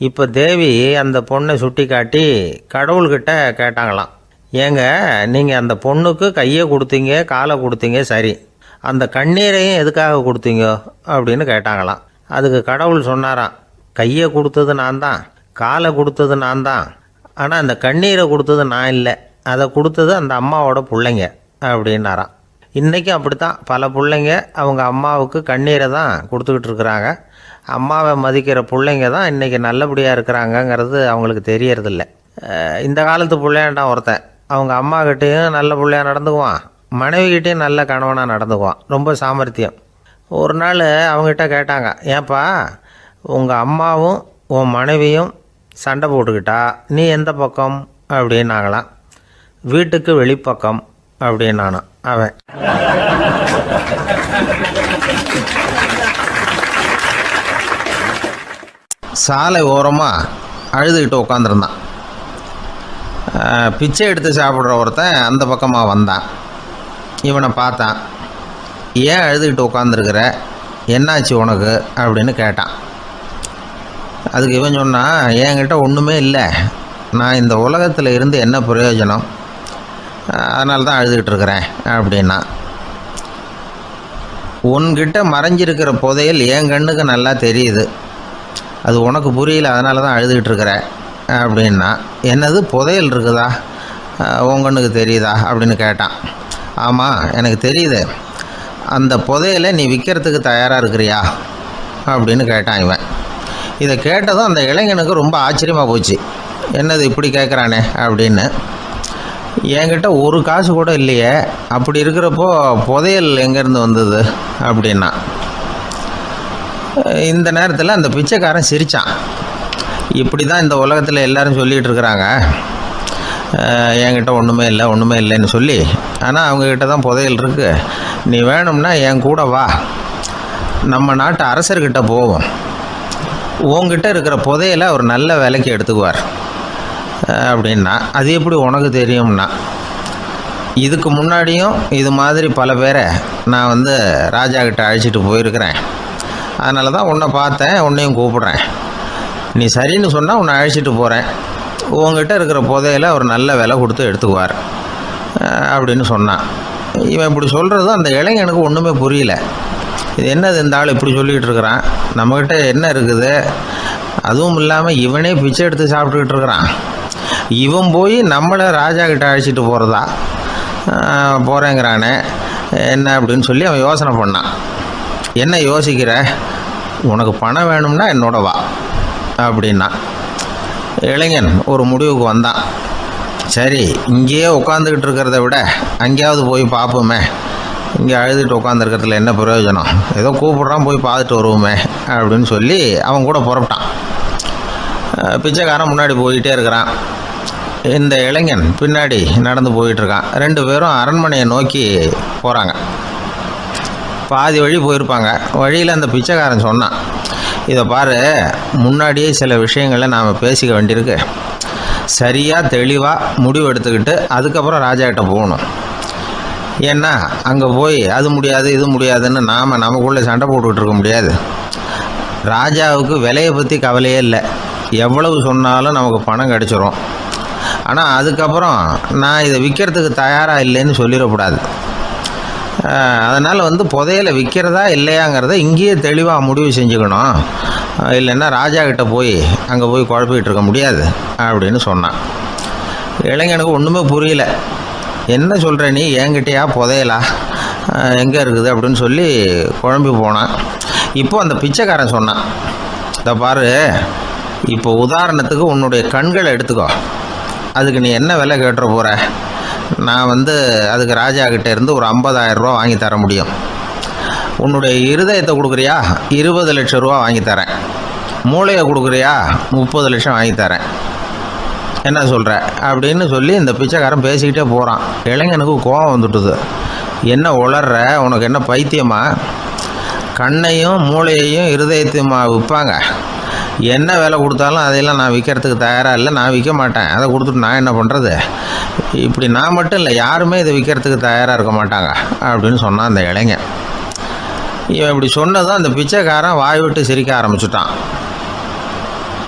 இப்போ தேவி அந்த பொண்ணை சுட்டி காட்டி கடவுள்கிட்ட கேட்டாங்களாம், ஏங்க நீங்கள் அந்த பொண்ணுக்கு கையை கொடுத்தீங்க, காலை கொடுத்தீங்க, சரி, அந்த கண்ணீரையும் எதுக்காக கொடுத்தீங்க அப்படின்னு கேட்டாங்களாம். அதுக்கு கடவுள் சொன்னாராம், கையை கொடுத்தது நான் தான், காலை கொடுத்தது நான் தான், ஆனால் அந்த கண்ணீரை கொடுத்தது நான் இல்லை, அதை கொடுத்தது அந்த அம்மாவோட பிள்ளைங்க அப்படின்னாராம். இன்றைக்கும் அப்படி தான் பல பிள்ளைங்க அவங்க அம்மாவுக்கு கண்ணீரை தான் கொடுத்துக்கிட்டு இருக்கிறாங்க. அம்மாவை மதிக்கிற பிள்ளைங்க தான் இன்றைக்கி நல்லபடியாக இருக்கிறாங்கங்கிறது அவங்களுக்கு தெரியறதில்ல. இந்த காலத்து பிள்ளையாண்டான் ஒருத்தன் அவங்க அம்மாக்கிட்டேயும் நல்ல பிள்ளையாக நடந்துக்குவான், மனைவிக்கிட்டேயும் நல்ல கணவனாக நடந்துக்குவான், ரொம்ப சாமர்த்தியம். ஒரு நாள் அவங்ககிட்ட கேட்டாங்க, ஏன்பா உங்கள் அம்மாவும் உன் மனைவியும் சண்டை போட்டுக்கிட்டா நீ எந்த பக்கம் அப்படின்னாங்களாம். வீட்டுக்கு வெளிப்பக்கம் அப்படின்னானா அவன். சாலை ஓரமாக அழுதுகிட்டு உட்காந்துருந்தான். பிச்சை எடுத்து சாப்பிட்ற ஒருத்தன் அந்த பக்கமாக வந்தான். இவனை பார்த்தான். ஏன் அழுதுகிட்டு உட்காந்துருக்கிற, என்னாச்சு உனக்கு அப்படின்னு கேட்டான். அதுக்கு இவன் சொன்னான், என்கிட்ட ஒன்றுமே இல்லை, நான் இந்த உலகத்தில் இருந்து என்ன பிரயோஜனம், அதனால தான் அழுதுகிட்டு இருக்கிறேன் அப்படின்னா. உன்கிட்ட மறைஞ்சிருக்கிற புதையல் என் கண்ணுக்கு நல்லா தெரியுது, அது உனக்கு புரியல, அதனால தான் அழுதுகிட்டு இருக்கிற அப்படின்னா. என்னது புதையல் இருக்குதா, உன் கண்ணுக்கு தெரியுதா அப்படின்னு கேட்டான். ஆமாம் எனக்கு தெரியுது, அந்த புதையலை நீ விற்கிறதுக்கு தயாராக இருக்கிறியா அப்படின்னு கேட்டான் இவன். இதை கேட்டதும் அந்த இளைஞனுக்கு ரொம்ப ஆச்சரியமாக போச்சு. என்னது இப்படி கேட்குறானே அப்படின்னு. என்கிட்ட ஒரு காசு கூட இல்லையே, அப்படி இருக்கிறப்போ புதையல் எங்கேருந்து வந்தது அப்படின்னா. இந்த நேரத்தில் அந்த பிச்சைக்காரன் சிரித்தான். இப்படி தான் இந்த உலகத்தில் எல்லோரும் சொல்லிகிட்டு இருக்கிறாங்க, என்கிட்ட ஒன்றுமே இல்லை ஒன்றுமே இல்லைன்னு சொல்லி, ஆனால் அவங்கக்கிட்ட தான் புதையல் இருக்குது, நீ வேணும்னா என் கூட வா, நம்ம நாட்டு அரசர்கிட்ட போவோம், உங்ககிட்ட இருக்கிற புதையலை அவர் நல்ல விலைக்கு எடுத்துக்குவார் அப்படின்னா. அது எப்படி உனக்கு தெரியும்னா, இதுக்கு முன்னாடியும் இது மாதிரி பல பேரை நான் ராஜா கிட்ட அழைச்சிட்டு போயிருக்கிறேன், அதனால தான் உன்னை பார்த்தேன், உன்னையும் கூப்பிட்றேன், நீ சரின்னு சொன்னால் உன்னை அழைச்சிட்டு போகிறேன், உங்ககிட்ட இருக்கிற புதையலை அவர் நல்ல விலை கொடுத்து எடுத்துக்குவார் அப்படின்னு சொன்னான். இவன் இப்படி சொல்கிறது அந்த இளைஞனுக்கு ஒன்றுமே புரியல. இது என்னது இந்த ஆள் இப்படி சொல்லிகிட்டு இருக்கிறான், நம்மக்கிட்ட என்ன இருக்குது, அதுவும் இல்லாமல் இவனே பிச்சை எடுத்து சாப்பிட்டுக்கிட்டு இருக்கிறான், இவன் போய் நம்மளை ராஜா கிட்ட அழைச்சிட்டு போகிறதா போகிறேங்கிறானே என்ன அப்படின்னு சொல்லி அவன் யோசனை பண்ணான். என்ன யோசிக்கிற, உனக்கு பணம் வேணும்னா என்னோட வா அப்படின்னா. இளைஞன் ஒரு முடிவுக்கு வந்தான். சரி, இங்கேயே உட்காந்துக்கிட்டு இருக்கிறத விட அங்கேயாவது போய் பார்ப்போமே, இங்கே அழுதுகிட்டு உட்காந்துருக்கிறதுல என்ன பிரயோஜனம், ஏதோ கூப்பிட்றான் போய் பார்த்துட்டு வருவோமே அப்படின்னு சொல்லி அவன் கூட புறப்பட்டான். பிச்சைக்காரன் முன்னாடி போயிட்டே இருக்கிறான், இந்த இளைஞன் பின்னாடி நடந்து போயிட்டுருக்கான். 2 பேரும் அரண்மனையை நோக்கி போகிறாங்க. பாதி வழி போயிருப்பாங்க. வழியில் அந்த பிச்சைக்காரன் சொன்னான், இதை பாரு, முன்னாடியே சில விஷயங்களை நாம் பேசிக்க வேண்டியிருக்கு, சரியாக தெளிவாக முடிவு எடுத்துக்கிட்டு அதுக்கப்புறம் ராஜாக்கிட்ட போகணும். ஏன்னா அங்கே போய் அது முடியாது இது முடியாதுன்னு நாம் நமக்குள்ளே சண்டை போட்டுக்கிட்டு இருக்க முடியாது. ராஜாவுக்கு விலையை பற்றி கவலையே இல்லை. எவ்வளவு சொன்னாலும் நமக்கு பணம் கிடச்சிரும். ஆனால் அதுக்கப்புறம் நான் இதை விற்கிறதுக்கு தயாராக இல்லைன்னு சொல்லிடக்கூடாது. அதனால் புதையலை விற்கிறதா இல்லையாங்கிறத இங்கேயே தெளிவாக முடிவு செஞ்சுக்கணும். இல்லைன்னா ராஜா கிட்ட போய் அங்கே போய் குழப்பிக்கிட்டு இருக்க முடியாது அப்படின்னு சொன்னான். இளைஞனுக்கு ஒன்றுமே புரியல. என்ன சொல்கிற நீ, என்கிட்டயா புதையலா, எங்கே இருக்குது அப்படின்னு சொல்லி குழம்பி போனான். இப்போ அந்த பிச்சைக்காரன் சொன்னான், இதை பாரு, இப்போ உதாரணத்துக்கு உன்னுடைய கண்களை எடுத்துக்கோ. அதுக்கு நீ என்ன விலை கேட்டுற போகிற? நான் அதுக்கு ராஜா கிட்டே இருந்து ஒரு 50,000 ரூபா வாங்கி தர முடியும். உன்னுடைய இருதயத்தை கொடுக்குறியா, 20 லட்சம் ரூபா வாங்கி தரேன். மூளையை கொடுக்குறியா, 30 லட்சம் வாங்கி தரேன். என்ன சொல்கிற அப்படின்னு சொல்லி இந்த பிச்சைக்காரன் பேசிக்கிட்டே போகிறான். இளைஞனுக்கு கோபம் வந்துட்டுது. என்ன உளர்ற, உனக்கு என்ன பைத்தியமா? கண்ணையும் மூளையையும் இருதயத்தையுமா விற்பாங்க? என்ன விலை கொடுத்தாலும் அதையெல்லாம் நான் விற்கிறதுக்கு தயாராக இல்லை, நான் விற்க மாட்டேன். அதை கொடுத்துட்டு நான் என்ன பண்ணுறது? இப்படி நான் மட்டும் இல்லை, யாருமே இதை விற்கிறதுக்கு தயாராக இருக்க மாட்டாங்க அப்படின்னு சொன்னான் அந்த இளைஞன். இவன் இப்படி சொன்னதும் அந்த பிச்சைக்காரன் வாய் விட்டு சிரிக்க ஆரம்பிச்சுட்டான்.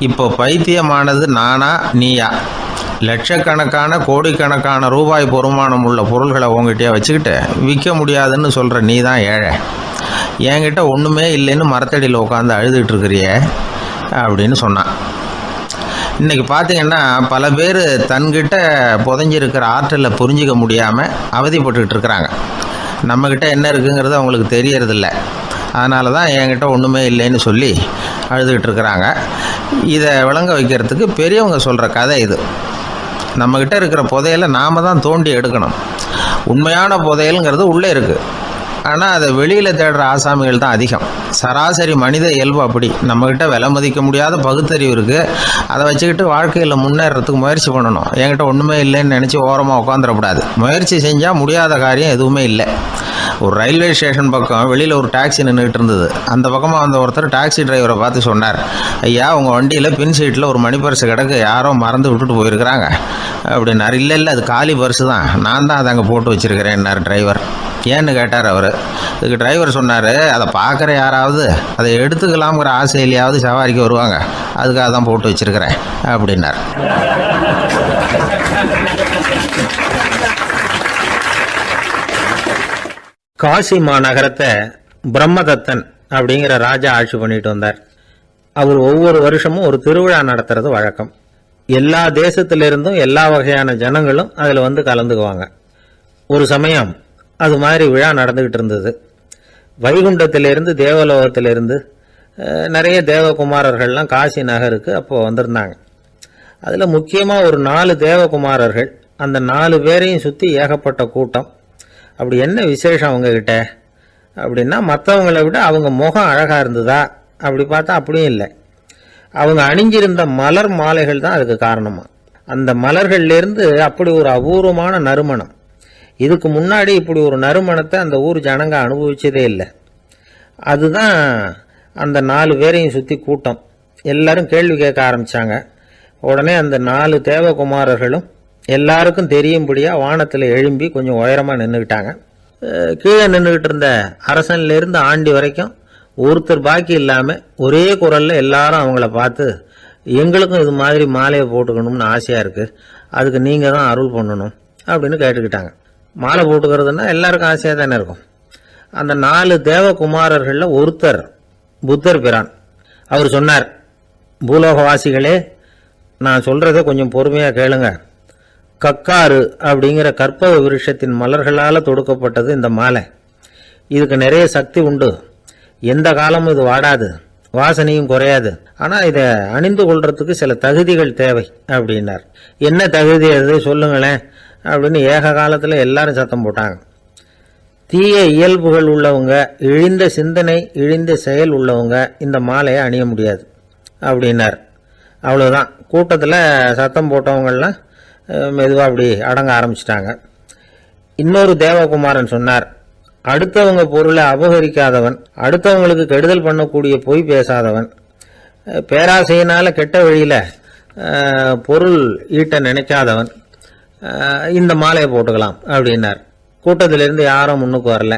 இப்போ பைத்தியமானது நானா நீயா? லட்சக்கணக்கான கோடிக்கணக்கான ரூபாய் பொறுமானம் உள்ள பொருள்களை உங்ககிட்டயே வச்சுக்கிட்டு விற்க முடியாதுன்னு சொல்கிற நீ தான் ஏழை. என்கிட்ட ஒன்றுமே இல்லைன்னு மரத்தடியில் உட்காந்து அழுதுகிட்டு இருக்கிறியே அப்படின்னு சொன்னான். இன்றைக்கி பார்த்திங்கன்னா பல பேர் தன்கிட்ட புதைஞ்சிருக்கிற ஆற்றலை புரிஞ்சிக்க முடியாமல் அவதிப்பட்டுக்கிட்டு இருக்கிறாங்க. நம்மக்கிட்ட என்ன இருக்குங்கிறது அவங்களுக்கு தெரியறதில்ல. அதனால தான் என்கிட்ட ஒன்றுமே இல்லைன்னு சொல்லி அழுதுகிட்டு இருக்கிறாங்க. இதை விளங்க வைக்கிறதுக்கு பெரியவங்க சொல்கிற கதை இது. நம்மக்கிட்ட இருக்கிற புதையலை நாம் தான் தோண்டி எடுக்கணும். உண்மையான புதையலுங்கிறது உள்ளே இருக்குது. ஆனால் அதை வெளியில் தேடுற ஆசாமிகள் தான் அதிகம். சராசரி மனித இயல்பு அப்படி. நம்மக்கிட்ட விலை மதிக்க முடியாத பகுத்தறிவு இருக்குது. அதை வச்சுக்கிட்டு வாழ்க்கையில் முன்னேறதுக்கு முயற்சி பண்ணணும். என்கிட்ட ஒன்றுமே இல்லைன்னு நினச்சி ஓரமாக உட்காந்துடக்கூடாது. முயற்சி செஞ்சால் முடியாத காரியம் எதுவுமே இல்லை. ஒரு ரயில்வே ஸ்டேஷன் பக்கம் வெளியில் ஒரு டாக்ஸி நின்றுட்டு இருந்தது. அந்த பக்கமாக வந்த ஒருத்தர் டாக்ஸி டிரைவரை பார்த்து சொன்னார், ஐயா, உங்கள் வண்டியில் பின் சீட்டில் ஒரு மணி பர்ஸு கிடக்கு, யாரோ மறந்து விட்டுட்டு போயிருக்கிறாங்க அப்படின்னார். இல்லை, அது காலி பர்ஸு தான், நான் தான் அதை அங்கே போட்டு வச்சுருக்கிறேன்னார் டிரைவர். ஏன்னு கேட்டார் அவர். இதுக்கு டிரைவர் சொன்னார், அதை பார்க்குற யாராவது அதை எடுத்துக்கலாம்ங்கிற ஆசையிலையாவது சவாரிக்கு வருவாங்க, அதுக்காக தான் போட்டு வச்சுருக்கிறேன் அப்படின்னார். காசி மாநகரத்தை பிரம்மதத்தன் அப்படிங்கிற ராஜா ஆட்சி பண்ணிட்டு வந்தார். அவர் ஒவ்வொரு வருஷமும் ஒரு திருவிழா நடத்துறது வழக்கம். எல்லா தேசத்திலிருந்தும் எல்லா வகையான ஜனங்களும் அதில் கலந்துக்குவாங்க. ஒரு சமயம் அது மாதிரி விழா நடந்துக்கிட்டு இருந்தது. வைகுண்டத்திலிருந்து தேவலோகத்திலிருந்து நிறைய தேவகுமாரர்கள்லாம் காசி நகருக்கு அப்போது வந்திருந்தாங்க. அதில் முக்கியமாக ஒரு 4 தேவகுமாரர்கள். அந்த 4 பேரையும் சுற்றி ஏகப்பட்ட கூட்டம். அப்படி என்ன விசேஷம் அவங்கக்கிட்ட அப்படின்னா, மற்றவங்களை விட அவங்க முகம் அழகாக இருந்ததா அப்படி பார்த்தா அப்படியும் இல்லை. அவங்க அணிஞ்சிருந்த மலர் மாலைகள் தான் அதுக்கு காரணமாக. அந்த மலர்கள்லேருந்து அப்படி ஒரு அபூர்வமான நறுமணம். இதுக்கு முன்னாடி இப்படி ஒரு நறுமணத்தை அந்த ஊர் ஜனங்க அனுபவிச்சதே இல்லை. அதுதான் அந்த 4 பேரையும் சுற்றி கூட்டம். எல்லாரும் கேள்வி கேட்க ஆரம்பித்தாங்க. உடனே அந்த 4 தேவகுமாரர்களும் எல்லாருக்கும் தெரியும்படியாக வானத்தில் எழும்பி கொஞ்சம் உயரமாக நின்றுக்கிட்டாங்க. கீழே நின்றுக்கிட்டு இருந்த அரசன்லேருந்து ஆண்டி வரைக்கும் ஒருத்தர் பாக்கி இல்லாமல் ஒரே குரலில் எல்லாரும் அவங்கள பார்த்து, எங்களுக்கும் இது மாதிரி மாலையை போட்டுக்கணும்னு ஆசையாக இருக்குது, அதுக்கு நீங்கள் தான் அருள் பண்ணணும் அப்படின்னு கேட்டுக்கிட்டாங்க. மாலை போட்டுக்கிறதுனா எல்லாருக்கும் ஆசையாக தானே இருக்கும். அந்த 4 தேவகுமாரர்களில் ஒருத்தர் புத்தர் பிரான். அவர் சொன்னார், பூலோகவாசிகளே, நான் சொல்கிறத கொஞ்சம் பொறுமையாக கேளுங்க. கக்காரு அப்படிங்கிற கற்பக விருட்சத்தின் மலர்களால் தொடுக்கப்பட்டது இந்த மாலை. இதுக்கு நிறைய சக்தி உண்டு. எந்த காலமும் இது வாடாது, வாசனையும் குறையாது. ஆனால் இதை அணிந்து கொள்றதுக்கு சில தகுதிகள் தேவை அப்படின்னார். என்ன தகுதி அது சொல்லுங்களேன் அப்படின்னு ஏக காலத்தில் எல்லாரும் சத்தம் போட்டாங்க. தீய இயல்புகள் உள்ளவங்க, இழிந்த சிந்தனை, இழிந்த செயல் உள்ளவங்க இந்த மாலையை அணிய முடியாது அப்படின்னார். அவ்வளோதான். கூட்டத்தில் சத்தம் போட்டவங்கள்லாம் மெதுவாக அப்படி அடங்க ஆரம்பிச்சிட்டாங்க. இன்னொரு தேவகுமாரன் சொன்னார், அடுத்தவங்க பொருளை அபகரிக்காதவன், அடுத்தவங்களுக்கு கெடுதல் பண்ணக்கூடிய பொய் பேசாதவன், பேராசையினால் கெட்ட வழியில் பொருள் ஈட்ட நினைக்காதவன் இந்த மாலையை போட்டுக்கலாம் அப்படின்னார். கூட்டத்திலிருந்து யாரும் முன்னுக்கு வரல.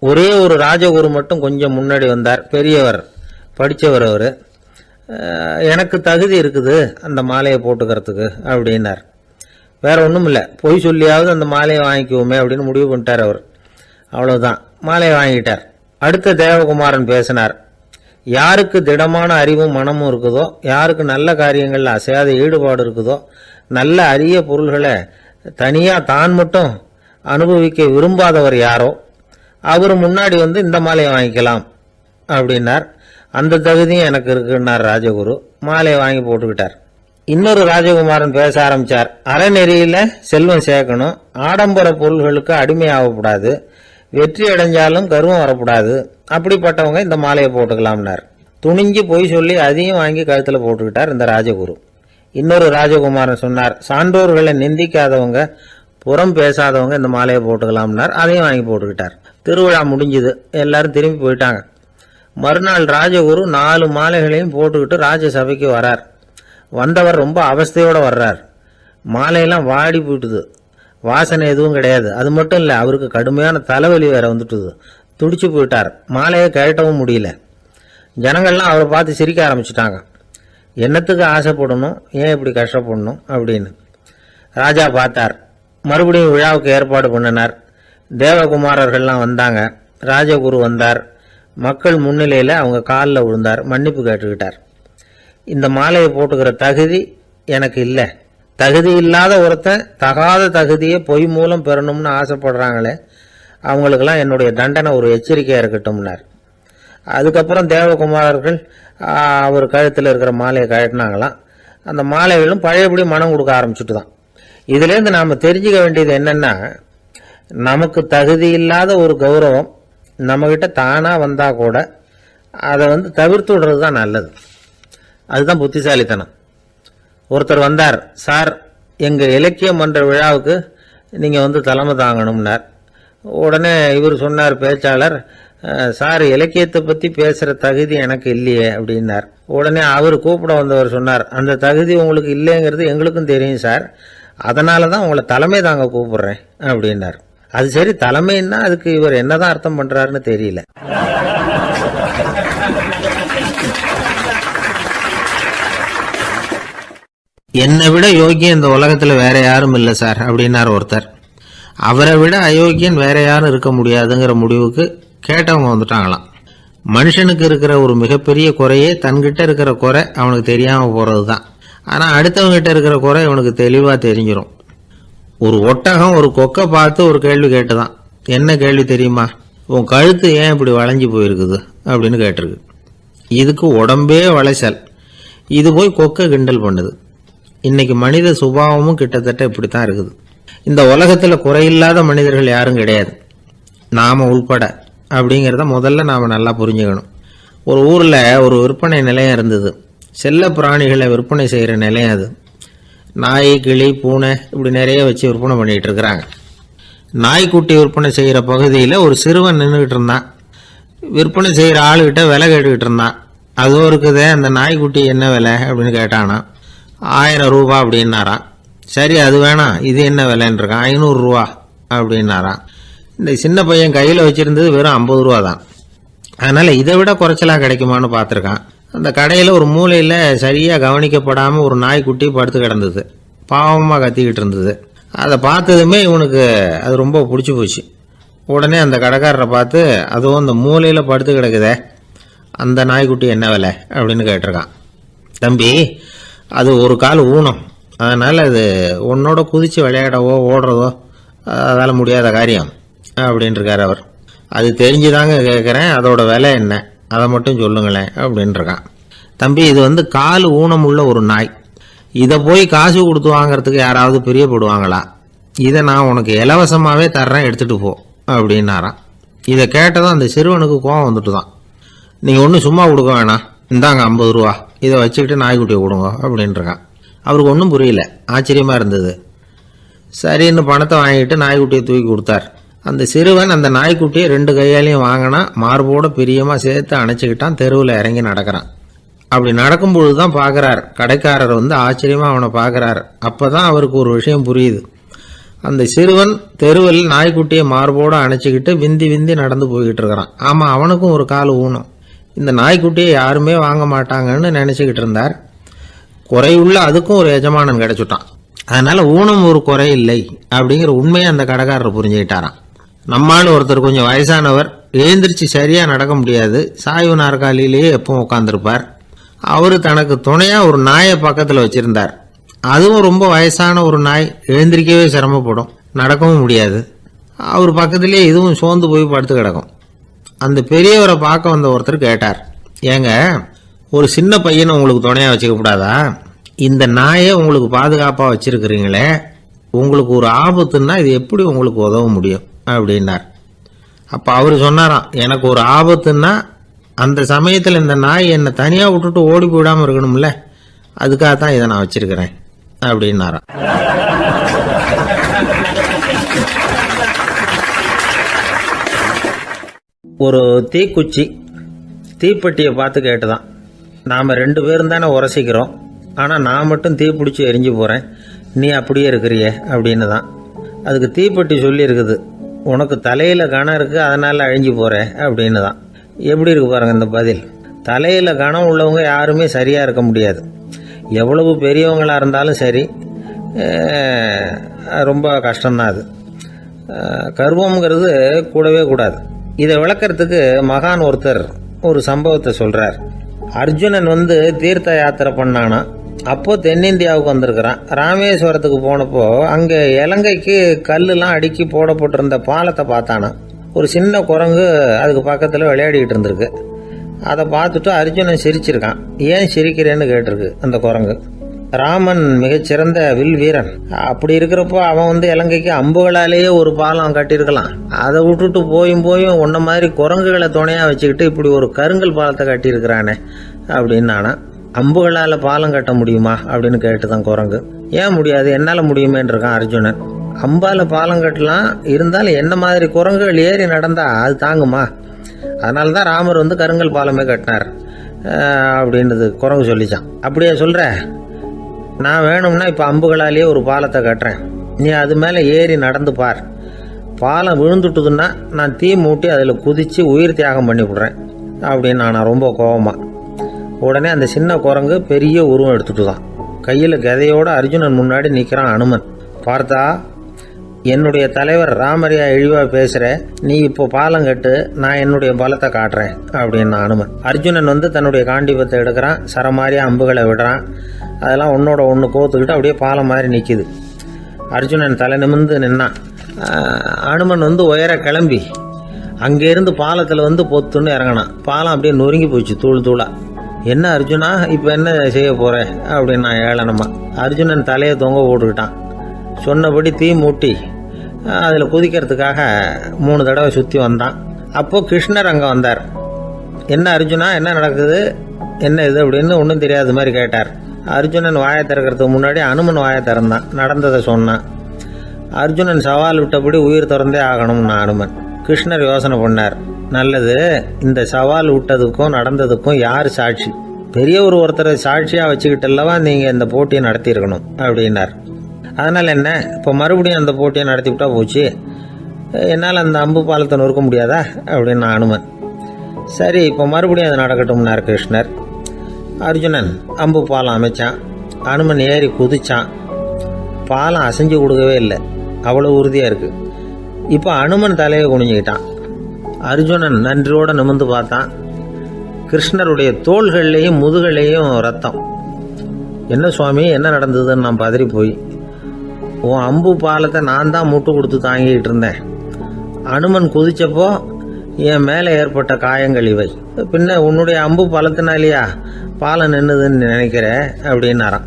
ஒரே ஒரு ராஜகுரு மட்டும் கொஞ்சம் முன்னாடி வந்தார். பெரியவர், படித்தவர் அவர். எனக்கு தகுதி இருக்குது அந்த மாலையை போட்டுக்கிறதுக்கு அப்படின்னார். வேற ஒன்றும் இல்லை, பொய் சொல்லியாவது அந்த மாலையை வாங்கிக்குவோமே அப்படின்னு முடிவு பண்ணிட்டார் அவர். அவ்வளோதான், மாலையை வாங்கிட்டார். அடுத்த தேவகுமாரன் பேசினார். யாருக்கு திடமான அறிவும் மனமும் இருக்குதோ, யாருக்கு நல்ல காரியங்களில் அசையாத ஈடுபாடு இருக்குதோ, நல்ல அரிய பொருள்களை தனியாக தான் மட்டும் அனுபவிக்க விரும்பாதவர் யாரோ அவர் முன்னாடி வந்து இந்த மாலையை வாங்கிக்கலாம் அப்படின்னார். அந்த தகுதியும் எனக்கு இருக்குன்னார் ராஜகுரு. மாலையை வாங்கி போட்டுக்கிட்டார். இன்னொரு ராஜகுமாரன் பேச ஆரம்பித்தார். அறநெறியில் செல்வம் சேர்க்கணும், ஆடம்பர பொருள்களுக்கு அடிமையாகக்கூடாது, வெற்றி அடைஞ்சாலும் கர்வம் வரக்கூடாது, அப்படிப்பட்டவங்க இந்த மாலையை போட்டுக்கலாம்னார். துணிஞ்சு பொய் சொல்லி அதையும் வாங்கி கழுத்தில் போட்டுக்கிட்டார் இந்த ராஜகுரு. இன்னொரு ராஜகுமாரன் சொன்னார். சான்றோர்களை நிந்திக்காதவங்க, புறம் பேசாதவங்க இந்த மாலையை போட்டுக்கலாம்னார். அதையும் வாங்கி போட்டுக்கிட்டார். திருவிழா முடிஞ்சுது, எல்லாரும் திரும்பி போயிட்டாங்க. மறுநாள் ராஜகுரு 4 மாலைகளையும் போட்டுக்கிட்டு ராஜசபைக்கு வரார். வந்தவர் ரொம்ப அவஸ்தையோடு வர்றார். மாலையெல்லாம் வாடி போயிட்டுது, வாசனை எதுவும் கிடையாது. அது மட்டும் இல்லை, அவருக்கு கடுமையான தலைவலி வேற வந்துட்டுது. துடிச்சு போயிட்டார். மாலையை கழட்டவும் முடியல. ஜனங்கள்லாம் அவரை பார்த்து சிரிக்க ஆரம்பிச்சிட்டாங்க. என்னத்துக்கு ஆசைப்படணும், ஏன் இப்படி கஷ்டப்படணும் அப்படின்னு. ராஜா பார்த்தார். மறுபடியும் விழாவுக்கு ஏற்பாடு பண்ணினார். தேவகுமாரர்கள்லாம் வந்தாங்க. ராஜகுரு வந்தார். மக்கள் முன்னிலையில் அவங்க காலில் விழுந்தார், மன்னிப்பு கேட்டுக்கிட்டார். இந்த மாலையை போட்டுக்கிற தகுதி எனக்கு இல்லை. தகுதி இல்லாத ஒருத்தன் தகாத தகுதியை பொய் மூலம் பெறணும்னு ஆசைப்படுறாங்களே, அவங்களுக்கெல்லாம் என்னுடைய தண்டனை ஒரு எச்சரிக்கையாக இருக்கட்டும்னார். அதுக்கப்புறம் தேவகுமாரர்கள் அவர் கழுத்தில் இருக்கிற மாலையை கழட்டினாங்களாம். அந்த மாலைகளும் பழையபடி மனம் கொடுக்க ஆரம்பிச்சுட்டு தான். இதுலேருந்து நாம் தெரிஞ்சுக்க வேண்டியது என்னென்னா, நமக்கு தகுதி இல்லாத ஒரு கௌரவம் நம்மக்கிட்ட தானாக வந்தால் கூட அதை வந்து தவிர்த்து விடுறது தான் நல்லது. அதுதான் புத்திசாலித்தனம். ஒருத்தர் வந்தார். சார், எங்கள் இலக்கிய மன்ற விழாவுக்கு நீங்கள் வந்து தலைமை தாங்கணும்னார். உடனே இவர் சொன்னார், பேச்சாளர், சார், இலக்கியத்தை பற்றி பேசுகிற தகுதி எனக்கு இல்லையே அப்படின்னார். உடனே அவர் கூப்பிட வந்தவர் சொன்னார், அந்த தகுதி உங்களுக்கு இல்லைங்கிறது எங்களுக்கும் தெரியும் சார், அதனால தான் உங்களை தலைமை தாங்க கூப்பிடுறேன் அப்படின்னார். அது சரி, தலைமைன்னா அதுக்கு இவர் என்னதான் அர்த்தம் பண்ணுறாருன்னு தெரியல. என்னை விட யோகியம் இந்த உலகத்தில் வேற யாரும் இல்லை சார் அப்படின்னார் ஒருத்தர். அவரை விட அயோக்கியன் வேற யாரும் இருக்க முடியாதுங்கிற முடிவுக்கு கேட்டவங்க வந்துட்டாங்களாம். மனுஷனுக்கு இருக்கிற ஒரு மிகப்பெரிய குறையே தன்கிட்ட இருக்கிற குறை அவனுக்கு தெரியாமல் போகிறது தான். ஆனால் அடுத்தவங்ககிட்ட இருக்கிற குறை இவனுக்கு தெளிவாக தெரிஞ்சிடும். ஒரு ஒட்டகம் ஒரு கொக்கை பார்த்து ஒரு கேள்வி கேட்டுதான். என்ன கேள்வி தெரியுமா? உன் கழுத்து ஏன் இப்படி வளைஞ்சி போயிருக்குது அப்படின்னு கேட்டிருக்கு. இதுக்கு உடம்பே வளைச்சல். இது போய் கொக்கை கிண்டல் பண்ணுது. இன்னைக்கு மனித சுபாவமும் கிட்டத்தட்ட இப்படித்தான் இருக்குது. இந்த உலகத்தில் குறையில்லாத மனிதர்கள் யாரும் கிடையாது, நாம உள்பட. அப்படிங்கிறத முதல்ல நாம் நல்லா புரிஞ்சுக்கணும். ஒரு ஊரில் ஒரு விற்பனை நிலையம் இருந்தது. செல்ல பிராணிகளை விற்பனை செய்கிற நிலையம் அது. நாய், கிளி, பூனை இப்படி நிறைய வச்சு விற்பனை பண்ணிகிட்டு இருக்கிறாங்க. நாய்க்குட்டி விற்பனை செய்கிற பகுதியில் ஒரு சிறுவன் நின்றுக்கிட்டு இருந்தான். விற்பனை செய்கிற ஆளுகிட்ட விலை கேட்டுக்கிட்டு இருந்தான். அதுவும் இருக்குதே, அந்த நாய்க்குட்டி என்ன விலை அப்படின்னு கேட்டானா. 1000 ரூபா அப்படின்னாரான். சரி, அது வேணாம், இது என்ன விலைன்னு இருக்கான். 500 ரூபா அப்படின்னாரான். இந்த சின்ன பையன் கையில் வச்சுருந்தது வெறும் 50 ரூபா தான். அதனால் இதை விட குறைச்சலாக கிடைக்குமான்னு பார்த்துருக்கான். அந்த கடையில் ஒரு மூலையில் சரியாக கவனிக்கப்படாமல் ஒரு நாய்க்குட்டி படுத்து கிடந்தது. பாவமாக கத்திக்கிட்டு இருந்தது. அதை பார்த்ததுமே இவனுக்கு அது ரொம்ப பிடிச்சி போச்சு. உடனே அந்த கடைக்காரரை பார்த்து, அதுவும் அந்த மூலையில் படுத்து கிடக்குதே, அந்த நாய்க்குட்டி என்ன விலை அப்படின்னு கேட்டிருக்கான். தம்பி, அது ஒரு கால் ஊனம், அதனால் அது உன்னோட குதித்து விளையாடவோ ஓடுறதோ அதால் முடியாத காரியம் அப்படின்ட்டுருக்கார் அவர். அது தெரிஞ்சுதாங்க கேட்குறேன், அதோட விலை என்ன, அதை மட்டும் சொல்லுங்களேன் அப்படின்ட்டுருக்கான். தம்பி, இது வந்து கால் ஊனம் உள்ள ஒரு நாய். இதை போய் காசு கொடுத்து வாங்கிறதுக்கு யாராவது பிரியப்படுவாங்களா? இதை நான் உனக்கு இலவசமாகவே தர்றேன், எடுத்துகிட்டு போ அப்படின்னாரான். இதை கேட்டதும் அந்த சிறுவனுக்கு கோவம் வந்துட்டு தான். நீங்கள் ஒன்றும் சும்மா கொடுக்க வேணாம், இந்தாங்க 50 ரூபா, இதை வச்சுக்கிட்டு நாய்க்குட்டியை கொடுங்க அப்படின்ட்டுருக்கான். அவருக்கு ஒன்றும் புரியல, ஆச்சரியமாக இருந்தது. சரின்னு பணத்தை வாங்கிட்டு நாய்க்குட்டியை தூக்கி கொடுத்தார். அந்த சிறுவன் அந்த நாய்க்குட்டியை 2 கையாலையும் வாங்கினா, மார்போட பிரியமாக சேர்த்து அணைச்சிக்கிட்டான். தெருவில் இறங்கி நடக்கிறான். அப்படி நடக்கும்பொழுது தான் பார்க்குறார், கடைக்காரர் வந்து ஆச்சரியமாக அவனை பார்க்குறார். அப்போ தான் அவருக்கு ஒரு விஷயம் புரியுது. அந்த சிறுவன் தெருவில் நாய்க்குட்டியை மார்போடு அணைச்சிக்கிட்டு விந்தி விந்தி நடந்து போய்கிட்டு இருக்கிறான். ஆமாம், அவனுக்கும் ஒரு கால் ஊனம். இந்த நாய்க்குட்டியை யாருமே வாங்க மாட்டாங்கன்னு நினச்சிக்கிட்டு இருந்தார். குறையுள்ள அதுக்கும் ஒரு எஜமானன் கிடைச்சுட்டான். அதனால் ஊனம் ஒரு குறை இல்லை அப்படிங்கிற உண்மையை அந்த கடைக்காரர் புரிஞ்சுக்கிட்டாராம். நம்மால் ஒருத்தர் கொஞ்சம் வயசானவர், எழுந்திரிச்சு சரியாக நடக்க முடியாது, சாய்வு நாற்காலியிலேயே எப்பவும் உட்காந்துருப்பார். அவர் தனக்கு துணையாக ஒரு நாயை பக்கத்தில் வச்சுருந்தார். அதுவும் ரொம்ப வயசான ஒரு நாய், எழுந்திரிக்கவே சிரமப்படும், நடக்கவும் முடியாது. அவர் பக்கத்திலே இதுவும் சோர்ந்து போய் படுத்து கிடக்கும். அந்த பெரியவரை பார்க்க வந்த ஒருத்தர் கேட்டார், ஏங்க ஒரு சின்ன பையனை உங்களுக்கு துணையாக வச்சுக்க கூடாதா? இந்த நாயை உங்களுக்கு பாதுகாப்பாக வச்சிருக்கிறீங்களே, உங்களுக்கு ஒரு ஆபத்துன்னா இது எப்படி உங்களுக்கு உதவ முடியும் அப்படின்னார். அப்போ அவர் சொன்னாராம், எனக்கு ஒரு ஆபத்துன்னா அந்த சமயத்தில் இந்த நாய் என்னை தனியாக விட்டுட்டு ஓடி போயிடாமல் இருக்கணும்ல, அதுக்காக தான் இதை நான் வச்சிருக்கிறேன் அப்படின்னாராம். ஒரு தீக்குச்சி தீப்பெட்டியை பார்த்து கேட்டுதான், நாம் 2 பேரும் தானே உரசிக்கிறோம், ஆனால் நான் மட்டும் தீ பிடிச்சி எரிஞ்சு போகிறேன், நீ அப்படியே இருக்கிறியே அப்படின்னு தான். அதுக்கு தீப்பெட்டி சொல்லியிருக்குது, உனக்கு தலையில் கணம் இருக்குது அதனால் அழிஞ்சு போகிற அப்படின்னு தான். எப்படி இருக்கு பாருங்கள் இந்த பதில். தலையில் கணம் உள்ளவங்க யாருமே சரியாக இருக்க முடியாது. எவ்வளவு பெரியவங்களாக இருந்தாலும் சரி, ரொம்ப கஷ்டம்தான் அது. கர்வம்ங்கிறது கூடவே கூடாது. இதை விளக்கறதுக்கு மகான் ஒருத்தர் ஒரு சம்பவத்தை சொல்கிறார். அர்ஜுனன் தீர்த்த யாத்திரை பண்ணானா. அப்போ தென்னிந்தியாவுக்கு வந்திருக்கிறான். ராமேஸ்வரத்துக்கு போனப்போ அங்கே இலங்கைக்கு கல்லுலாம் அடுக்கி போடப்பட்டிருந்த பாலத்தை பார்த்தானா. ஒரு சின்ன குரங்கு அதுக்கு பக்கத்தில் விளையாடிக்கிட்டு இருந்திருக்கு. அதை பார்த்துட்டு அர்ஜுனன் சிரிச்சிருக்கான். ஏன் சிரிக்கிறேன்னு கேட்டிருக்கு அந்த குரங்கு. ராமன் மிகச்சிறந்த வில் வீரன், அப்படி இருக்கிறப்போ அவன் இலங்கைக்கு அம்புகளாலேயே ஒரு பாலம் கட்டியிருக்கலாம். அதை விட்டுட்டு போயும் உன்ன மாதிரி குரங்குகளை துணையாக வச்சுக்கிட்டு இப்படி ஒரு கருங்கல் பாலத்தை கட்டியிருக்கிறானே அப்படின்னு நானா. அம்புகளால் பாலம் கட்ட முடியுமா அப்படின்னு கேட்டுதான் குரங்கு. ஏன் முடியாது, என்னால் முடியுமேன்னு இருக்கான் அர்ஜுனன். அம்பால் பாலம் கட்டலாம், இருந்தாலும் என்ன மாதிரி குரங்குகள் ஏறி நடந்தா அது தாங்குமா? அதனால தான் ராமர் கருங்கல் பாலமே கட்டினார் அப்படின்றது குரங்கு சொல்லிச்சான். அப்படியே சொல்கிற, நான் வேணும்னா இப்போ அம்புகளாலேயே ஒரு பாலத்தை கட்டுறேன், நீ அது மேலே ஏறி நடந்து பார். பாலம் விழுந்துட்டுதுன்னா நான் தீ மூட்டி அதில் குதித்து உயிர் தியாகம் பண்ணி விட்றேன் அப்படின்னு நான் ரொம்ப கோபமாக. உடனே அந்த சின்ன குரங்கு பெரிய உருவம் எடுத்துட்டு தான் கையில் கதையோடு அர்ஜுனன் முன்னாடி நிற்கிறான் அனுமன். பார்த்தா, என்னுடைய தலைவர் ராமரையா இழிவாக பேசுகிற, நீ இப்போ பாலம் கட்டு, நான் என்னுடைய பலத்தை காட்டுறேன் அப்படின்னு அனுமன். அர்ஜுனன் தன்னுடைய காண்டிபத்தை எடுக்கிறான், சரமாரியா அம்புகளை விடுறான். அதெல்லாம் ஒன்னோட ஒன்று கோத்துக்கிட்டு அப்படியே பாலம் மாதிரி நிற்கிது. அர்ஜுனன் தலை நிமிர்ந்து நின்னான். அனுமன் உயர கிளம்பி அங்கேருந்து பாலத்தில் பொத்துன்னு இறங்கினான். பாலம் அப்படியே நொறுங்கி போச்சு தூள் தூளா. என்ன அர்ஜுனா, இப்போ என்ன செய்ய போற அப்படின்னு நான் ஏளனமா. அர்ஜுனன் தலையை தொங்க போட்டுக்கிட்டான். சொன்னபடி தீ மூட்டி அதில் குதிக்கிறதுக்காக 3 தடவை சுற்றி வந்தான். அப்போது கிருஷ்ணர் அங்கே வந்தார். என்ன அர்ஜுனா, என்ன நடக்குது, என்ன இது அப்படின்னு ஒன்றும் தெரியாத மாதிரி கேட்டார். அர்ஜுனன் வாயை திறக்கிறதுக்கு முன்னாடி அனுமன் வாயை திறந்தான், நடந்ததை சொன்னான். அர்ஜுனன் சவால் விட்டபடி உயிர் திறந்தே ஆகணும்னு அனுமன். கிருஷ்ணர் யோசனை பண்ணார். நல்லது, இந்த சவால் விட்டதுக்கும் நடந்ததுக்கும் யார் சாட்சி? பெரிய ஒருத்தரை சாட்சியாக வச்சுக்கிட்டல்லவா நீங்கள் இந்த போட்டியை நடத்தியிருக்கணும் அப்படின்னார். அதனால் என்ன, இப்போ மறுபடியும் அந்த போட்டியை நடத்தி விட்டா போச்சு, என்னால் அந்த அம்பு பாலத்தை நொறுக்க முடியாதா அப்படின்னு அனுமன். சரி, இப்போ மறுபடியும் அது நடக்கட்டும்னார் கிருஷ்ணர். அர்ஜுனன் அம்பு பாலம் அமைச்சான். அனுமன் ஏறி குதிச்சான். பாலம் அசைஞ்சு கொடுக்கவே இல்லை, அவ்வளோ உறுதியாக இருக்குது. இப்போ அனுமன் தலையை குனிஞ்சுக்கிட்டான். அர்ஜுனன் நன்றியோடு நிமிர்ந்து பார்த்தான். கிருஷ்ணருடைய தோள்கள்லேயும் முதுகள்லேயும் ரத்தம். என்ன சுவாமி, என்ன நடந்ததுன்னு நான் பதறி போய், உன் அம்பு பாலத்தை நான் தான் முட்டு கொடுத்து தாங்கிக்கிட்டு இருந்தேன். அனுமன் குதிச்சப்போ என் மேலே ஏற்பட்ட காயங்கள் இவை. பின்ன உன்னுடைய அம்பு பலத்தினாலேயா பாலம் நின்னுதுன்னு நினைக்கிற அப்படின்னாராம்.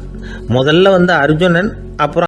முதல்ல அர்ஜுனன், அப்புறம்